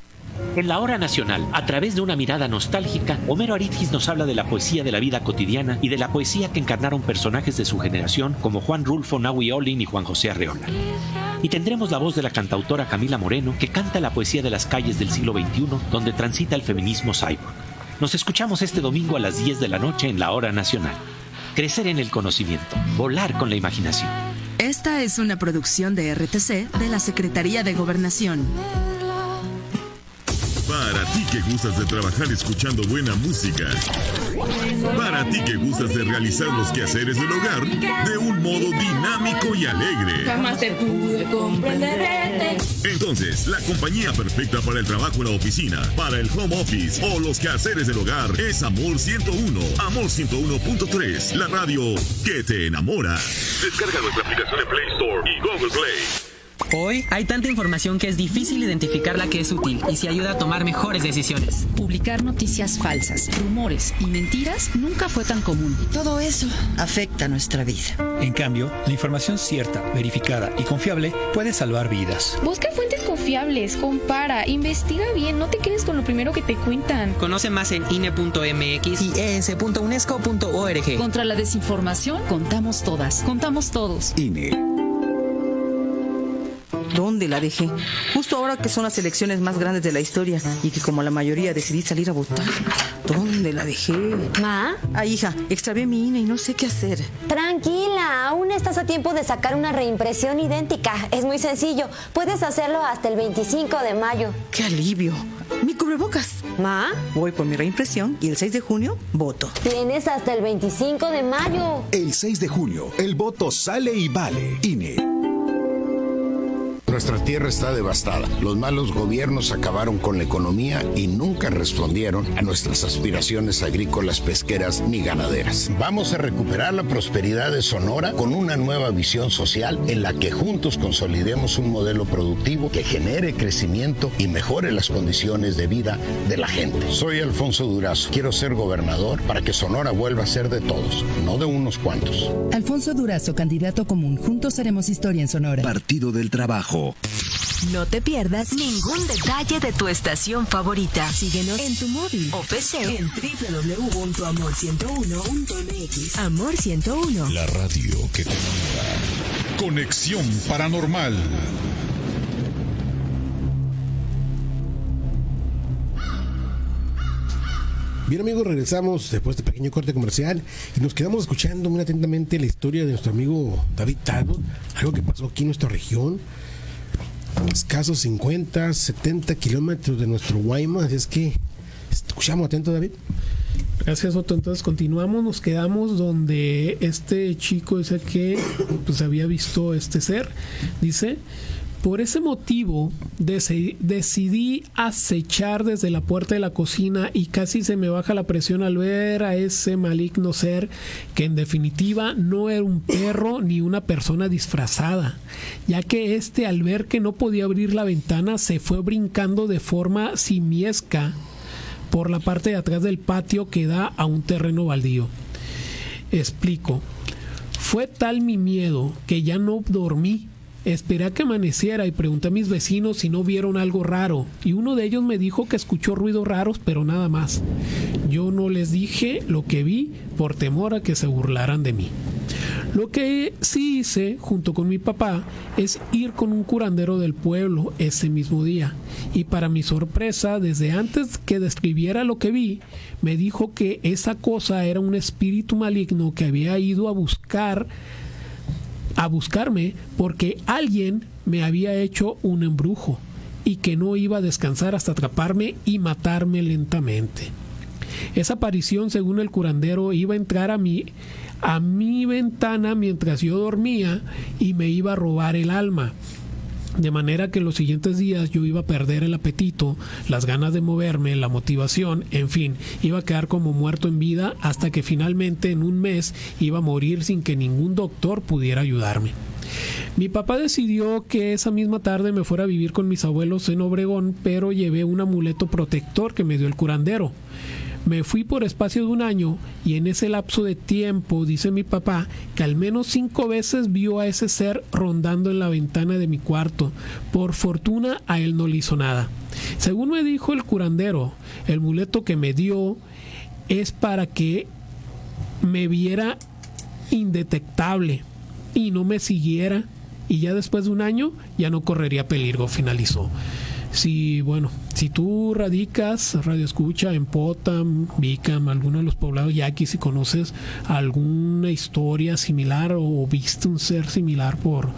En la Hora Nacional, a través de una mirada nostálgica, Homero Aridgis nos habla de la poesía de la vida cotidiana y de la poesía que encarnaron personajes de su generación como Juan Rulfo, Nahui Olin y Juan José Arreola. Y tendremos la voz de la cantautora Camila Moreno, que canta la poesía de las calles del siglo XXI, donde transita el feminismo cyborg. Nos escuchamos este domingo a las 10 de la noche en la Hora Nacional. Crecer en el conocimiento, volar con la imaginación. Esta es una producción de RTC de la Secretaría de Gobernación. Para ti que gustas de trabajar escuchando buena música. Para ti que gustas de realizar los quehaceres del hogar de un modo dinámico y alegre. Jamás te pude comprender. Entonces, la compañía perfecta para el trabajo en la oficina, para el home office o los quehaceres del hogar es Amor 101. Amor 101.3, la radio que te enamora. Descarga nuestra aplicación en Play Store y Google Play. Hoy hay tanta información que es difícil identificar la que es útil y se ayuda a tomar mejores decisiones. Publicar noticias falsas, rumores y mentiras nunca fue tan común. Y todo eso afecta nuestra vida. En cambio, la información cierta, verificada y confiable puede salvar vidas. Busca fuentes confiables, compara, investiga bien, no te quedes con lo primero que te cuentan. Conoce más en INE.mx y es.unesco.org. Contra la desinformación, contamos todas, contamos todos. INE. ¿Dónde la dejé? Justo ahora que son las elecciones más grandes de la historia y que como la mayoría decidí salir a votar. ¿Dónde la dejé? ¿Ma? Ay, hija, extravié mi INE y no sé qué hacer. Tranquila, aún estás a tiempo de sacar una reimpresión idéntica. Es muy sencillo. Puedes hacerlo hasta el 25 de mayo. ¡Qué alivio! ¡Mi cubrebocas! ¿Ma? Voy por mi reimpresión y el 6 de junio voto. Tienes hasta el 25 de mayo. El 6 de junio, el voto sale y vale. INE. Nuestra tierra está devastada. Los malos gobiernos acabaron con la economía y nunca respondieron a nuestras aspiraciones agrícolas, pesqueras ni ganaderas. Vamos a recuperar la prosperidad de Sonora con una nueva visión social en la que juntos consolidemos un modelo productivo que genere crecimiento y mejore las condiciones de vida de la gente. Soy Alfonso Durazo. Quiero ser gobernador para que Sonora vuelva a ser de todos, no de unos cuantos. Alfonso Durazo, candidato común. Juntos haremos historia en Sonora. Partido del Trabajo. No te pierdas ningún detalle de tu estación favorita. Síguenos en tu móvil o PC en www.amor101.mx. Amor 101. La radio que te enamora. Conexión Paranormal. Bien, amigos, regresamos después de este pequeño corte comercial y nos quedamos escuchando muy atentamente la historia de nuestro amigo David Talbot, algo que pasó aquí en nuestra región, escasos 50, 70 kilómetros de nuestro Guaymas. Así es que escuchamos atento, David. Gracias, Otto. Entonces continuamos, nos quedamos donde este chico es el que pues había visto este ser. Dice: por ese motivo decidí acechar desde la puerta de la cocina y casi se me baja la presión al ver a ese maligno ser que en definitiva no era un perro ni una persona disfrazada, ya que al ver que no podía abrir la ventana se fue brincando de forma simiesca por la parte de atrás del patio que da a un terreno baldío. Explico. Fue tal mi miedo que ya no dormí. Esperé a que amaneciera y pregunté a mis vecinos si no vieron algo raro, y uno de ellos me dijo que escuchó ruidos raros, pero nada más. Yo no les dije lo que vi por temor a que se burlaran de mí. Lo que sí hice junto con mi papá es ir con un curandero del pueblo ese mismo día, y para mi sorpresa, desde antes que describiera lo que vi, me dijo que esa cosa era un espíritu maligno que había ido a buscarme porque alguien me había hecho un embrujo y que no iba a descansar hasta atraparme y matarme lentamente. Esa aparición, según el curandero, iba a entrar a mi ventana mientras yo dormía y me iba a robar el alma. De manera que en los siguientes días yo iba a perder el apetito, las ganas de moverme, la motivación, en fin, iba a quedar como muerto en vida hasta que finalmente en un mes iba a morir sin que ningún doctor pudiera ayudarme. Mi papá decidió que esa misma tarde me fuera a vivir con mis abuelos en Obregón, pero llevé un amuleto protector que me dio el curandero. Me fui por espacio de un año y en ese lapso de tiempo, dice mi papá, que al menos 5 veces vio a ese ser rondando en la ventana de mi cuarto. Por fortuna a él no le hizo nada. Según me dijo el curandero, el amuleto que me dio es para que me viera indetectable y no me siguiera, y ya después de un año ya no correría peligro, finalizó. Sí, bueno, si tú radicas, radio escucha, en Potam, Bicam, alguno de los poblados yaquis, si conoces alguna historia similar o viste un ser similar por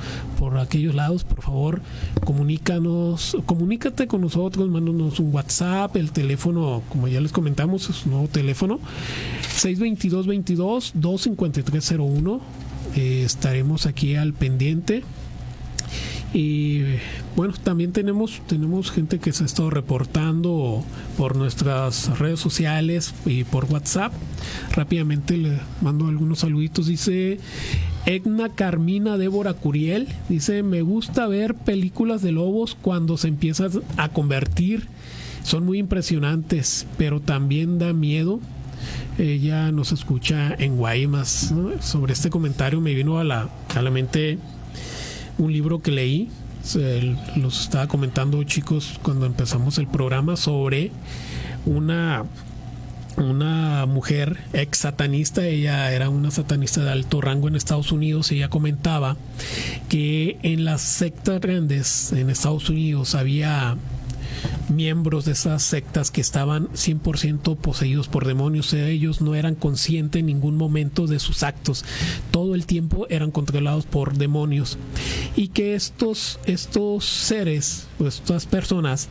aquellos lados, por favor, comunícate con nosotros, mándanos un WhatsApp, el teléfono, como ya les comentamos, es un nuevo teléfono, 622-22-25301, estaremos aquí al pendiente. Y bueno, también tenemos gente que se ha estado reportando por nuestras redes sociales y por WhatsApp. Rápidamente le mando algunos saluditos. Dice Edna Carmina Débora Curiel, dice: me gusta ver películas de lobos cuando se empiezan a convertir, son muy impresionantes, pero también da miedo. Ella nos escucha en Guaymas, ¿no? Sobre este comentario me vino a la mente un libro que leí, los estaba comentando, chicos, cuando empezamos el programa, sobre una mujer ex satanista. Ella era una satanista de alto rango en Estados Unidos. Ella comentaba que en las sectas grandes en Estados Unidos había miembros de esas sectas que estaban 100% poseídos por demonios. Ellos no eran conscientes en ningún momento de sus actos, todo el tiempo eran controlados por demonios, y que estos seres, estas personas,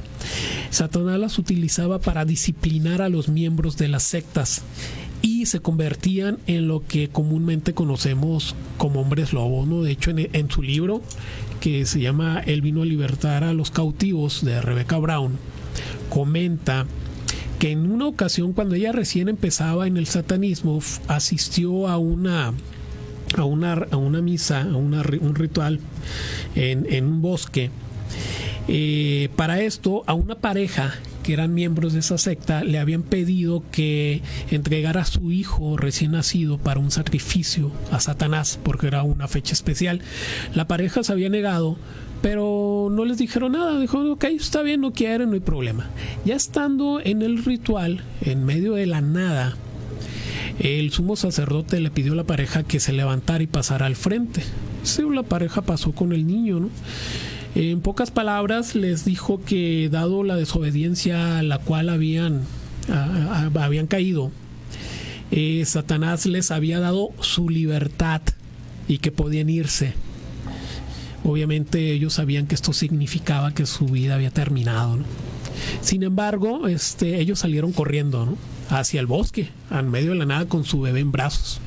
Satanás las utilizaba para disciplinar a los miembros de las sectas, y se convertían en lo que comúnmente conocemos como hombres lobo, ¿no? De hecho, en su libro, que se llama Él vino a libertar a los cautivos, de Rebecca Brown, comenta que en una ocasión, cuando ella recién empezaba en el satanismo, asistió a una misa, a un ritual en un bosque. Para esto, a una pareja que eran miembros de esa secta le habían pedido que entregara a su hijo recién nacido para un sacrificio a Satanás, porque era una fecha especial. La pareja se había negado, pero no les dijeron nada. Dijo: ok, está bien, no quieren, no hay problema. Ya estando en el ritual, en medio de la nada, el sumo sacerdote le pidió a la pareja que se levantara y pasara al frente. Sí, la pareja pasó con el niño, ¿no? En pocas palabras les dijo que, dado la desobediencia a la cual habían caído, Satanás les había dado su libertad y que podían irse. Obviamente ellos sabían que esto significaba que su vida había terminado, ¿no? Sin embargo, ellos salieron corriendo, ¿no?, hacia el bosque, en medio de la nada, con su bebé en brazos.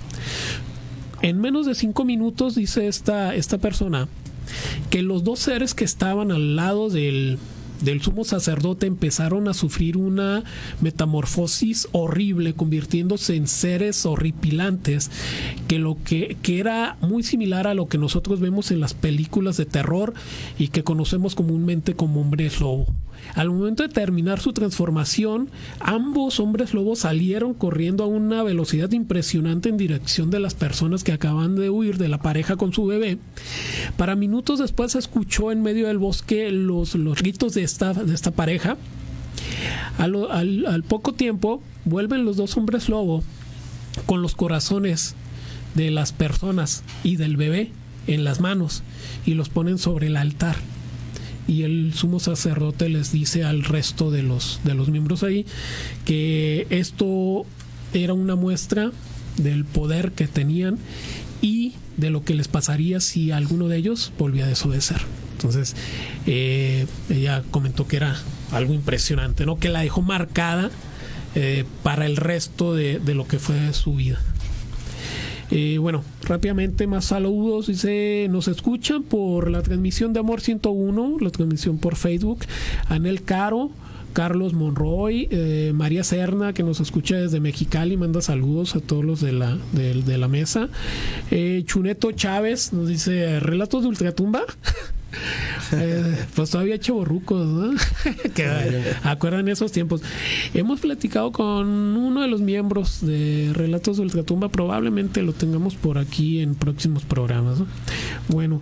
En menos de 5 minutos, dice esta persona, que los dos seres que estaban al lado del sumo sacerdote empezaron a sufrir una metamorfosis horrible, convirtiéndose en seres horripilantes, que era muy similar a lo que nosotros vemos en las películas de terror y que conocemos comúnmente como hombres lobo. Al momento de terminar su transformación, ambos hombres lobos salieron corriendo a una velocidad impresionante en dirección de las personas que acaban de huir de la pareja con su bebé. Para minutos después se escuchó en medio del bosque los gritos de esta pareja. Al poco tiempo vuelven los dos hombres lobo con los corazones de las personas y del bebé en las manos y los ponen sobre el altar. Y el sumo sacerdote les dice al resto de los miembros ahí que esto era una muestra del poder que tenían y de lo que les pasaría si alguno de ellos volvía a desobedecer. Entonces ella comentó que era algo impresionante, ¿no?, que la dejó marcada para el resto de lo que fue su vida. Bueno, rápidamente más saludos. Dice, nos escuchan por la transmisión de Amor 101, la transmisión por Facebook. Anel Caro, Carlos Monroy, María Serna, que nos escucha desde Mexicali, manda saludos a todos los de la mesa. Chuneto Chávez nos dice, ¿relatos de Ultratumba? Pues todavía chavorrucos, ¿no? Que acuerdan esos tiempos. Hemos platicado con uno de los miembros de Relatos de Ultratumba, probablemente lo tengamos por aquí en próximos programas, ¿no? Bueno,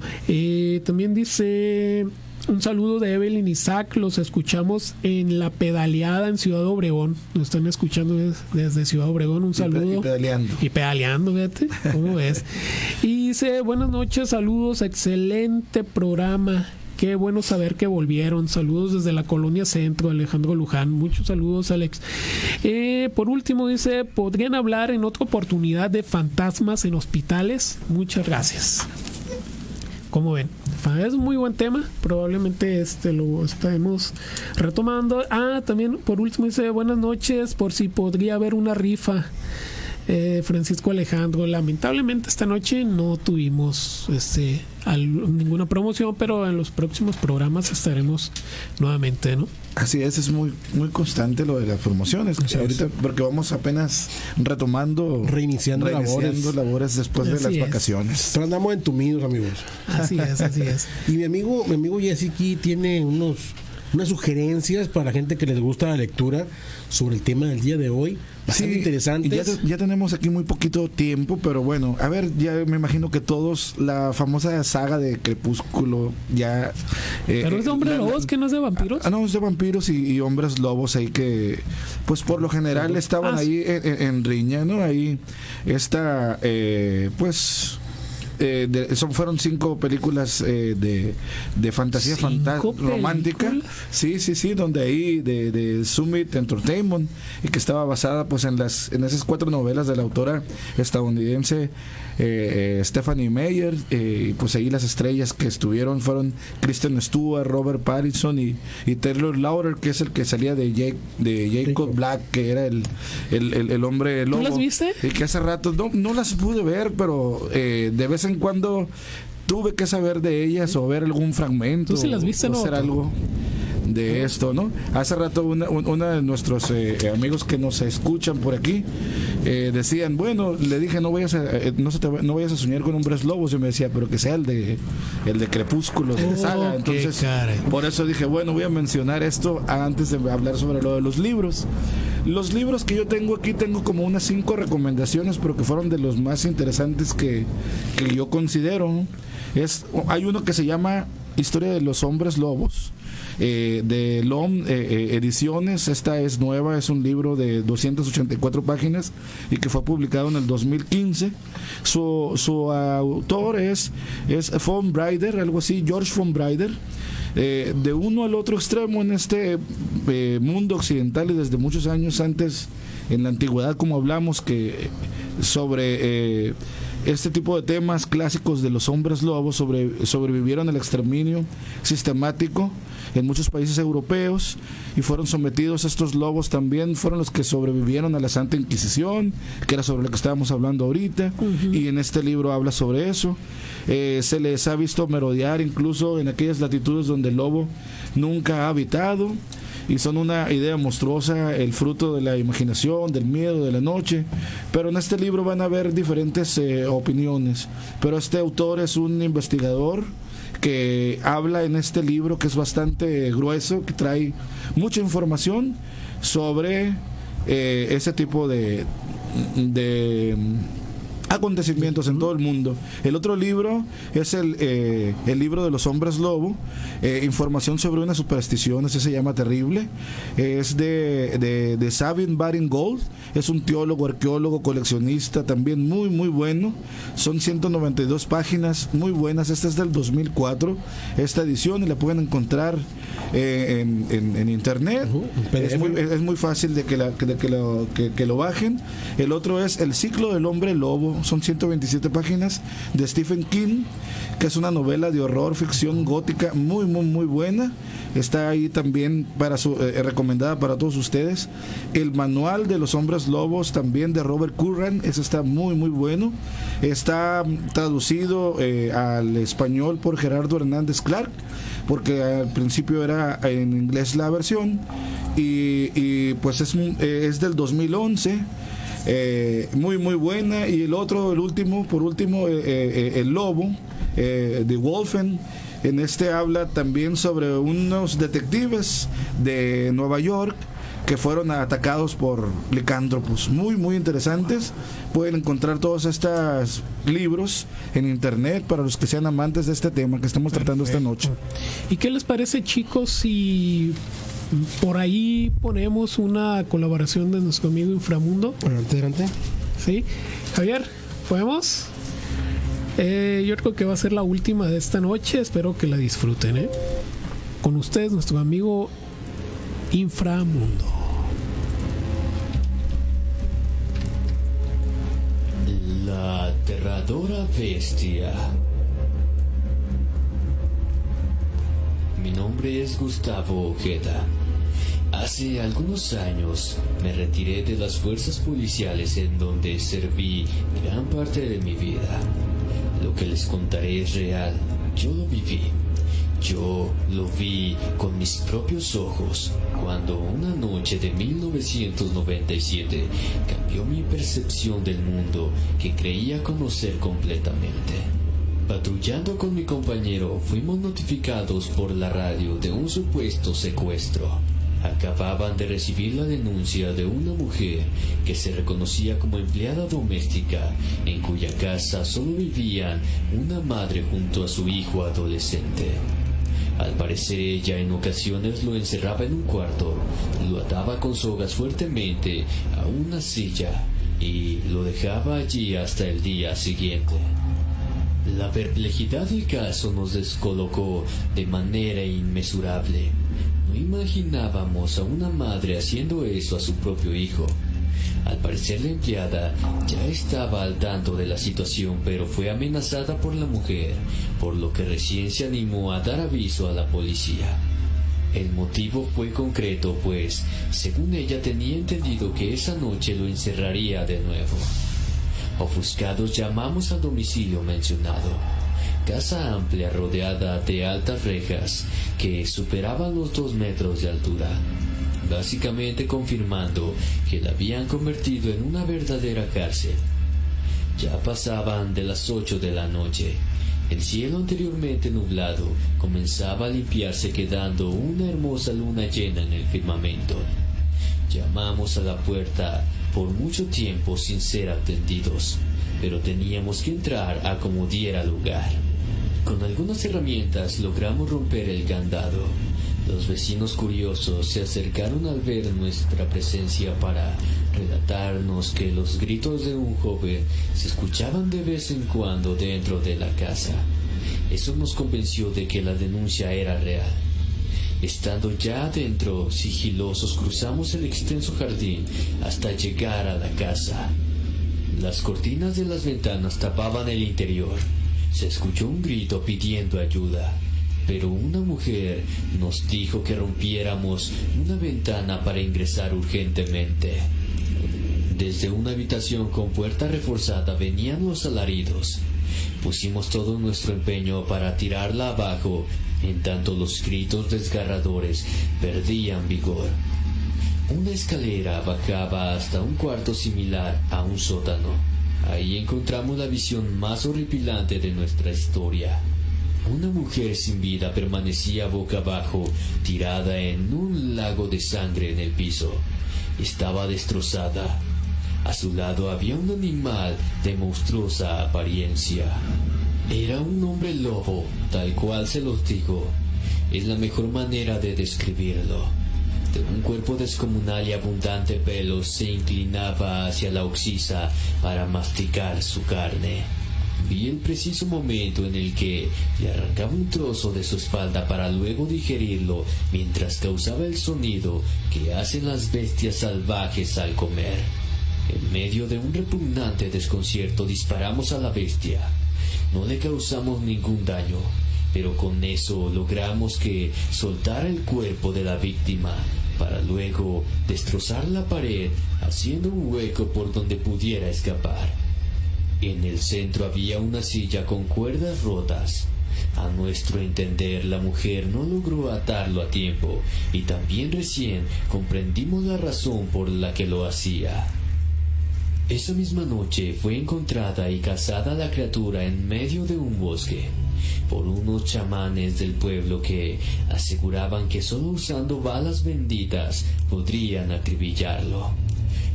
también dice, un saludo de Evelyn Isaac, los escuchamos en La Pedaleada en Ciudad Obregón, nos están escuchando desde Ciudad Obregón, un saludo. Y pedaleando, fíjate, ¿cómo ves? Y dice, buenas noches, saludos, excelente programa. Qué bueno saber que volvieron. Saludos desde la Colonia Centro, Alejandro Luján. Muchos saludos, Alex. Por último, dice, ¿podrían hablar en otra oportunidad de fantasmas en hospitales? Muchas gracias. ¿Cómo ven? Es un muy buen tema. Probablemente lo estaremos retomando. También por último dice, buenas noches, por si podría haber una rifa. Francisco Alejandro, lamentablemente esta noche no tuvimos ninguna promoción, pero en los próximos programas estaremos nuevamente, ¿no? Así es muy muy constante lo de las promociones. Ahorita, porque vamos apenas reiniciando labores después de las vacaciones. Pero andamos entumidos, amigos. Así es. Y mi amigo Jessica tiene unas sugerencias para la gente que les gusta la lectura sobre el tema del día de hoy. Bastante interesantes. Ya tenemos aquí muy poquito tiempo, pero bueno, a ver, ya me imagino que todos, la famosa saga de Crepúsculo, ya... pero es de hombres lobos, que no es de vampiros. No, es de vampiros y hombres lobos ahí que, pues por lo general estaban ahí en riña, ¿no? Ahí está, pues... fueron 5 películas de fantasía romántica, sí, donde ahí de Summit Entertainment, y que estaba basada pues en esas 4 novelas de la autora estadounidense Stephanie Meyer, y pues ahí las estrellas que estuvieron fueron Kristen Stewart, Robert Pattinson y Taylor Lautner, que es el que salía de Jacob Black, que era el hombre lobo. ¿Tú las viste? Y que hace rato no las pude ver, pero de vez en cuando tuve que saber de ellas o ver algún fragmento. ¿Tú sí las viste, o hacer algo de esto, ¿no? Hace rato una de nuestros amigos que nos escuchan por aquí decían, bueno, le dije, no vayas a soñar con hombres lobos, y me decía, pero que sea el de Crepúsculo, de saga. Entonces, por eso dije, bueno, voy a mencionar esto antes de hablar sobre lo de los libros. Los libros que yo tengo aquí, tengo como unas 5 recomendaciones, pero que fueron de los más interesantes que yo considero. Hay uno que se llama Historia de los Hombres Lobos, de LOM Ediciones. Esta es nueva, es un libro de 284 páginas y que fue publicado en el 2015. Su autor es von Breider, algo así, George von Breider. De uno al otro extremo en este mundo occidental, y desde muchos años antes, en la antigüedad, como hablamos, que sobre este tipo de temas clásicos de los hombres lobos sobrevivieron al exterminio sistemático en muchos países europeos, y fueron sometidos estos lobos, también fueron los que sobrevivieron a la Santa Inquisición, que era sobre lo que estábamos hablando ahorita. Y en este libro habla sobre eso. Se les ha visto merodear incluso en aquellas latitudes donde el lobo nunca ha habitado, y son una idea monstruosa, el fruto de la imaginación, del miedo, de la noche. Pero en este libro van a haber diferentes opiniones, pero este autor es un investigador que habla en este libro, que es bastante grueso, que trae mucha información sobre ese tipo de acontecimientos en todo el mundo. El otro libro es el libro de los hombres lobo, información sobre una superstición, ese se llama Terrible. Es de Sabine Baring-Gould, es un teólogo, arqueólogo, coleccionista, también muy muy bueno. Son 192 páginas, muy buenas. Esta es del 2004, esta edición, y la pueden encontrar en internet. Es muy fácil de que lo bajen. El otro es El ciclo del hombre lobo, libro, son 127 páginas, de Stephen King, que es una novela de horror, ficción gótica muy, muy, muy buena. Está ahí también recomendada para todos ustedes. El manual de los hombres lobos, también de Robert Curran, ese está muy, muy bueno. Está traducido al español por Gerardo Hernández Clark, porque al principio era en inglés la versión, y pues es del 2011. Muy, muy buena. Y el último, El Lobo, de Wolfen. En este habla también sobre unos detectives de Nueva York que fueron atacados por licántropos. Muy, muy interesantes. Pueden encontrar todos estos libros en internet para los que sean amantes de este tema que estamos tratando esta noche. ¿Y qué les parece, chicos, si por ahí ponemos una colaboración de nuestro amigo Inframundo? Adelante. Sí, Javier, ¿podemos? Yo creo que va a ser la última de esta noche. Espero que la disfruten, Con ustedes, nuestro amigo Inframundo. La aterradora bestia. Mi nombre es Gustavo Ojeda. Hace algunos años me retiré de las fuerzas policiales en donde serví gran parte de mi vida. Lo que les contaré es real. Yo lo viví. Yo lo vi con mis propios ojos cuando una noche de 1997 cambió mi percepción del mundo que creía conocer completamente. Patrullando con mi compañero, fuimos notificados por la radio de un supuesto secuestro. Acababan de recibir la denuncia de una mujer que se reconocía como empleada doméstica, en cuya casa solo vivían una madre junto a su hijo adolescente. Al parecer ella en ocasiones lo encerraba en un cuarto, lo ataba con sogas fuertemente a una silla y lo dejaba allí hasta el día siguiente. La perplejidad del caso nos descolocó de manera inmesurable. No imaginábamos a una madre haciendo eso a su propio hijo. Al parecer la empleada ya estaba al tanto de la situación, pero fue amenazada por la mujer, por lo que recién se animó a dar aviso a la policía. El motivo fue concreto, pues, según ella tenía entendido que esa noche lo encerraría de nuevo. Ofuscados llamamos al domicilio mencionado. Casa amplia rodeada de altas rejas que superaban los 2 metros de altura, básicamente confirmando que la habían convertido en una verdadera cárcel. Ya pasaban de las 8 de la noche. El cielo anteriormente nublado comenzaba a limpiarse, quedando una hermosa luna llena en el firmamento. Llamamos a la puerta por mucho tiempo sin ser atendidos, pero teníamos que entrar a como diera lugar. Con algunas herramientas logramos romper el candado. Los vecinos curiosos se acercaron al ver nuestra presencia para relatarnos que los gritos de un joven se escuchaban de vez en cuando dentro de la casa. Eso nos convenció de que la denuncia era real. Estando ya adentro, sigilosos cruzamos el extenso jardín hasta llegar a la casa. Las cortinas de las ventanas tapaban el interior. Se escuchó un grito pidiendo ayuda, pero una mujer nos dijo que rompiéramos una ventana para ingresar urgentemente. Desde una habitación con puerta reforzada venían los alaridos. Pusimos todo nuestro empeño para tirarla abajo, en tanto los gritos desgarradores perdían vigor. Una escalera bajaba hasta un cuarto similar a un sótano. Ahí encontramos la visión más horripilante de nuestra historia. Una mujer sin vida permanecía boca abajo, tirada en un lago de sangre en el piso. Estaba destrozada. A su lado había un animal de monstruosa apariencia. Era un hombre lobo, tal cual se los digo. Es la mejor manera de describirlo. De un cuerpo descomunal y abundante pelo se inclinaba hacia la oxisa para masticar su carne. Vi el preciso momento en el que le arrancaba un trozo de su espalda para luego digerirlo mientras causaba el sonido que hacen las bestias salvajes al comer. En medio de un repugnante desconcierto disparamos a la bestia. No le causamos ningún daño, pero con eso logramos que soltara el cuerpo de la víctima para luego destrozar la pared, haciendo un hueco por donde pudiera escapar. En el centro había una silla con cuerdas rotas. A nuestro entender, la mujer no logró atarlo a tiempo y también recién comprendimos la razón por la que lo hacía. Esa misma noche fue encontrada y cazada la criatura en medio de un bosque por unos chamanes del pueblo que aseguraban que solo usando balas benditas podrían acribillarlo.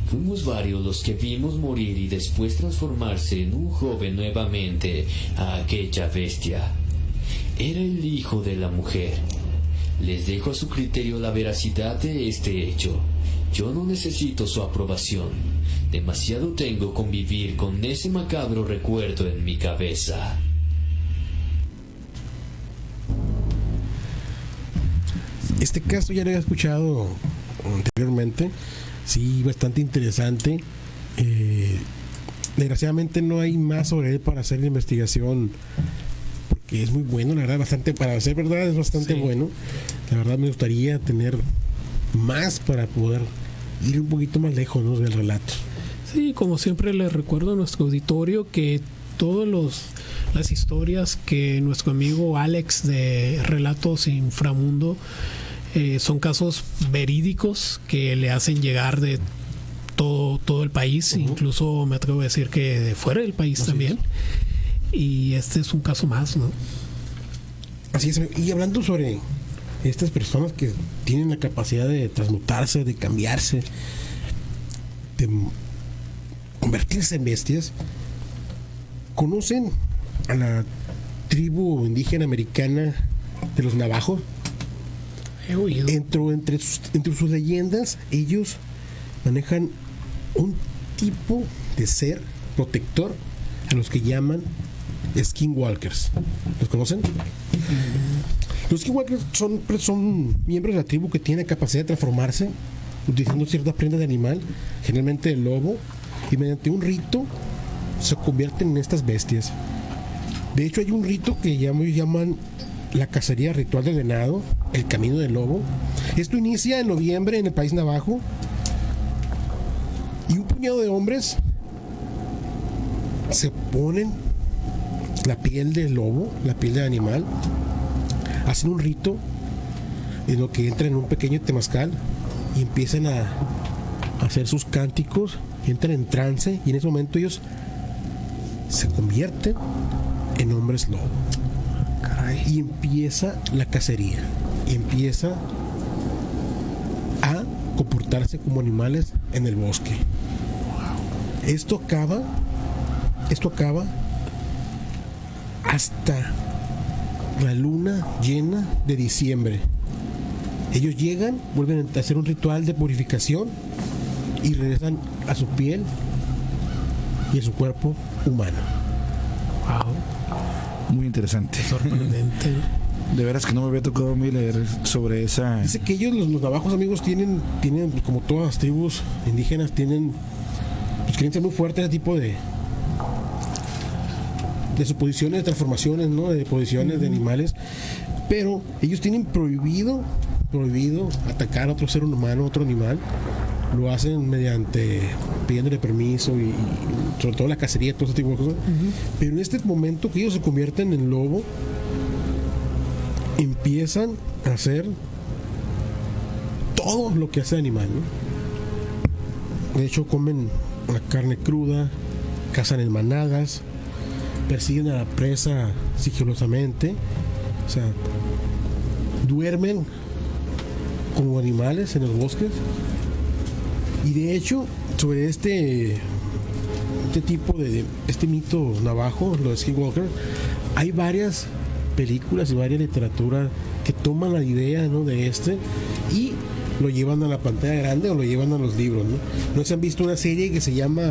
Fuimos varios los que vimos morir y después transformarse en un joven nuevamente a aquella bestia. Era el hijo de la mujer. Les dejo a su criterio la veracidad de este hecho. Yo no necesito su aprobación. Demasiado tengo con vivir con ese macabro recuerdo en mi cabeza. Este caso ya lo había escuchado anteriormente, sí, bastante interesante. Desgraciadamente no hay más sobre él para hacer la investigación, porque es muy bueno, la verdad, bastante, para ser verdad es bastante bueno. La verdad me gustaría tener más para poder ir un poquito más lejos, ¿no?, del relato. Sí, como siempre les recuerdo a nuestro auditorio que todas las historias que nuestro amigo Alex de Relatos Inframundo son casos verídicos que le hacen llegar de todo el país, incluso me atrevo a decir que de fuera del país también. Y este es un caso más, ¿no? Así es. Y hablando sobre estas personas que tienen la capacidad de transmutarse, de cambiarse, de convertirse en bestias, ¿conocen a la tribu indígena americana de los navajos? He oído. Entre sus leyendas, ellos manejan un tipo de ser protector a los que llaman skinwalkers. ¿Los conocen? Los skinwalkers son miembros de la tribu que tienen capacidad de transformarse utilizando ciertas prendas de animal, generalmente el lobo, y mediante un rito se convierten en estas bestias. De hecho, hay un rito que llaman la cacería ritual del venado, el camino del lobo. Esto inicia en noviembre en el país navajo, y un puñado de hombres se ponen la piel del lobo, la piel del animal, hacen un rito en lo que entran en un pequeño temazcal y empiezan a hacer sus cánticos, entran en trance, y en ese momento ellos se convierten en hombres lobo. Caray. Y empieza la cacería, y empieza a comportarse como animales en el bosque. Esto acaba hasta la luna llena de diciembre. Ellos llegan, vuelven a hacer un ritual de purificación y regresan a su piel y a su cuerpo humano. Wow. Muy interesante. Sorprendente. De veras que no me había tocado a mí leer sobre esa. Dice que ellos, los navajos, amigos, tienen como todas las tribus indígenas, tienen creencias muy fuertes, ese tipo de suposiciones, de transformaciones, ¿no?, de posiciones de animales, pero ellos tienen prohibido atacar a otro ser humano, a otro animal. Lo hacen mediante pidiéndole permiso y sobre todo la cacería, todo ese tipo de cosas. Pero en este momento que ellos se convierten en lobo, empiezan a hacer todo lo que hace el animal, ¿no? De hecho, comen la carne cruda, cazan en manadas, persiguen a la presa sigilosamente, o sea, duermen como animales en los bosques. Y de hecho, sobre este tipo de este mito navajo, los skinwalkers, hay varias películas y varias literatura que toman la idea, ¿no?, de y lo llevan a la pantalla grande o lo llevan a los libros, ¿no? ¿No se han visto una serie que se llama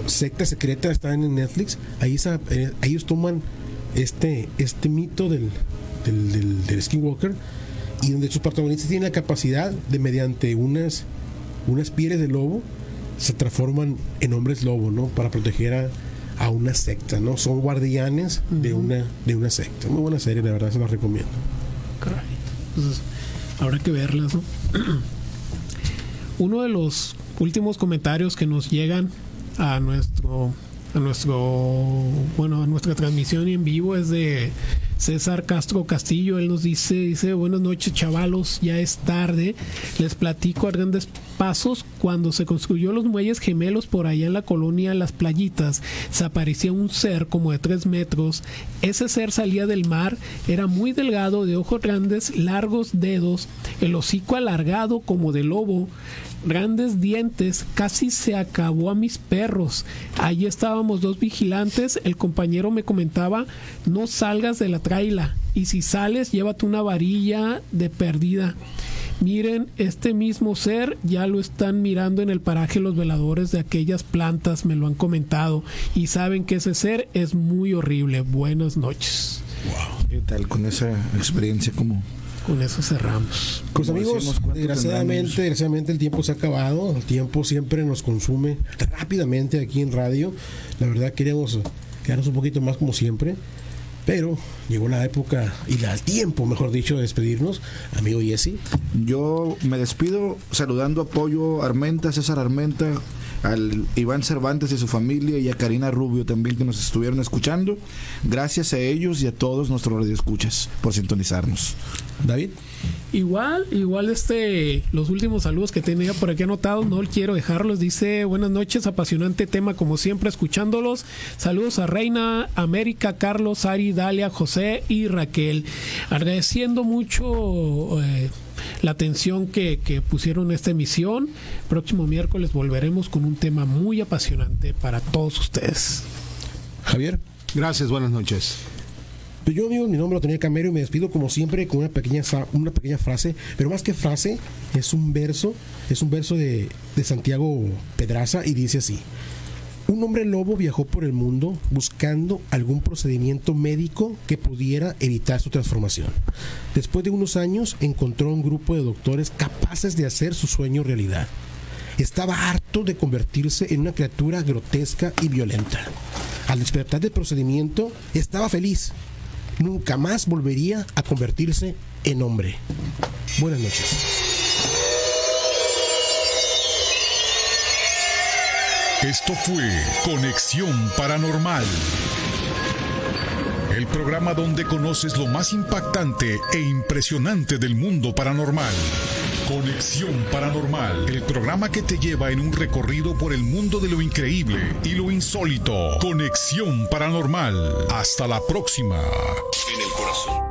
Secta Secreta? Está en Netflix. Ahí ellos toman este mito del skinwalker, y donde sus protagonistas tienen la capacidad de, mediante unas unas pieles de lobo se transforman en hombres lobo, ¿no? Para proteger a una secta, ¿no? Son guardianes de una secta. Muy buena serie, la verdad, se la recomiendo. Caray. Entonces, habrá que verlas, ¿no? Uno de los últimos comentarios que nos llegan a nuestra transmisión en vivo es de César Castro Castillo. Él nos dice, buenas noches chavalos, ya es tarde, les platico a grandes pasos. Cuando se construyó los muelles gemelos por allá en la colonia Las Playitas, se aparecía un ser como de 3 metros. Ese ser salía del mar, era muy delgado, de ojos grandes, largos dedos, el hocico alargado como de lobo, grandes dientes, casi se acabó a mis perros. Allí estábamos 2 vigilantes. El compañero me comentaba, no salgas de la traila, y si sales llévate una varilla de perdida. Miren, este mismo ser ya lo están mirando en el paraje los veladores de aquellas plantas, me lo han comentado, y saben que ese ser es muy horrible. Buenas noches. Wow. ¿Qué tal con esa experiencia? ¿Cómo? Con eso cerramos. Pues amigos, desgraciadamente el tiempo se ha acabado. El tiempo siempre nos consume rápidamente aquí en radio. La verdad queremos quedarnos un poquito más como siempre, pero llegó la época y el tiempo, mejor dicho, de despedirnos. Amigo Jesse, yo me despido saludando a Pollo Armenta, César Armenta, al Iván Cervantes y su familia, y a Karina Rubio también, que nos estuvieron escuchando. Gracias a ellos y a todos nuestros radioescuchas por sintonizarnos. David. Igual los últimos saludos que tenía por aquí anotados, no quiero dejarlos. Dice, buenas noches, apasionante tema como siempre, escuchándolos. Saludos a Reina, América, Carlos, Ari, Dalia, José y Raquel. Agradeciendo mucho la atención que pusieron a esta emisión. Próximo miércoles volveremos con un tema muy apasionante para todos ustedes. Javier. Gracias, buenas noches. Pues yo, amigos, mi nombre lo tenía Camero y me despido como siempre con una pequeña frase, pero más que frase, es un verso de Santiago Pedraza, y dice así: un hombre lobo viajó por el mundo buscando algún procedimiento médico que pudiera evitar su transformación. Después de unos años encontró un grupo de doctores capaces de hacer su sueño realidad. Estaba harto de convertirse en una criatura grotesca y violenta. Al despertar del procedimiento, estaba feliz. Nunca más volvería a convertirse en hombre. Buenas noches. Esto fue Conexión Paranormal, el programa donde conoces lo más impactante e impresionante del mundo paranormal. Conexión Paranormal, el programa que te lleva en un recorrido por el mundo de lo increíble y lo insólito. Conexión Paranormal. Hasta la próxima. En el corazón.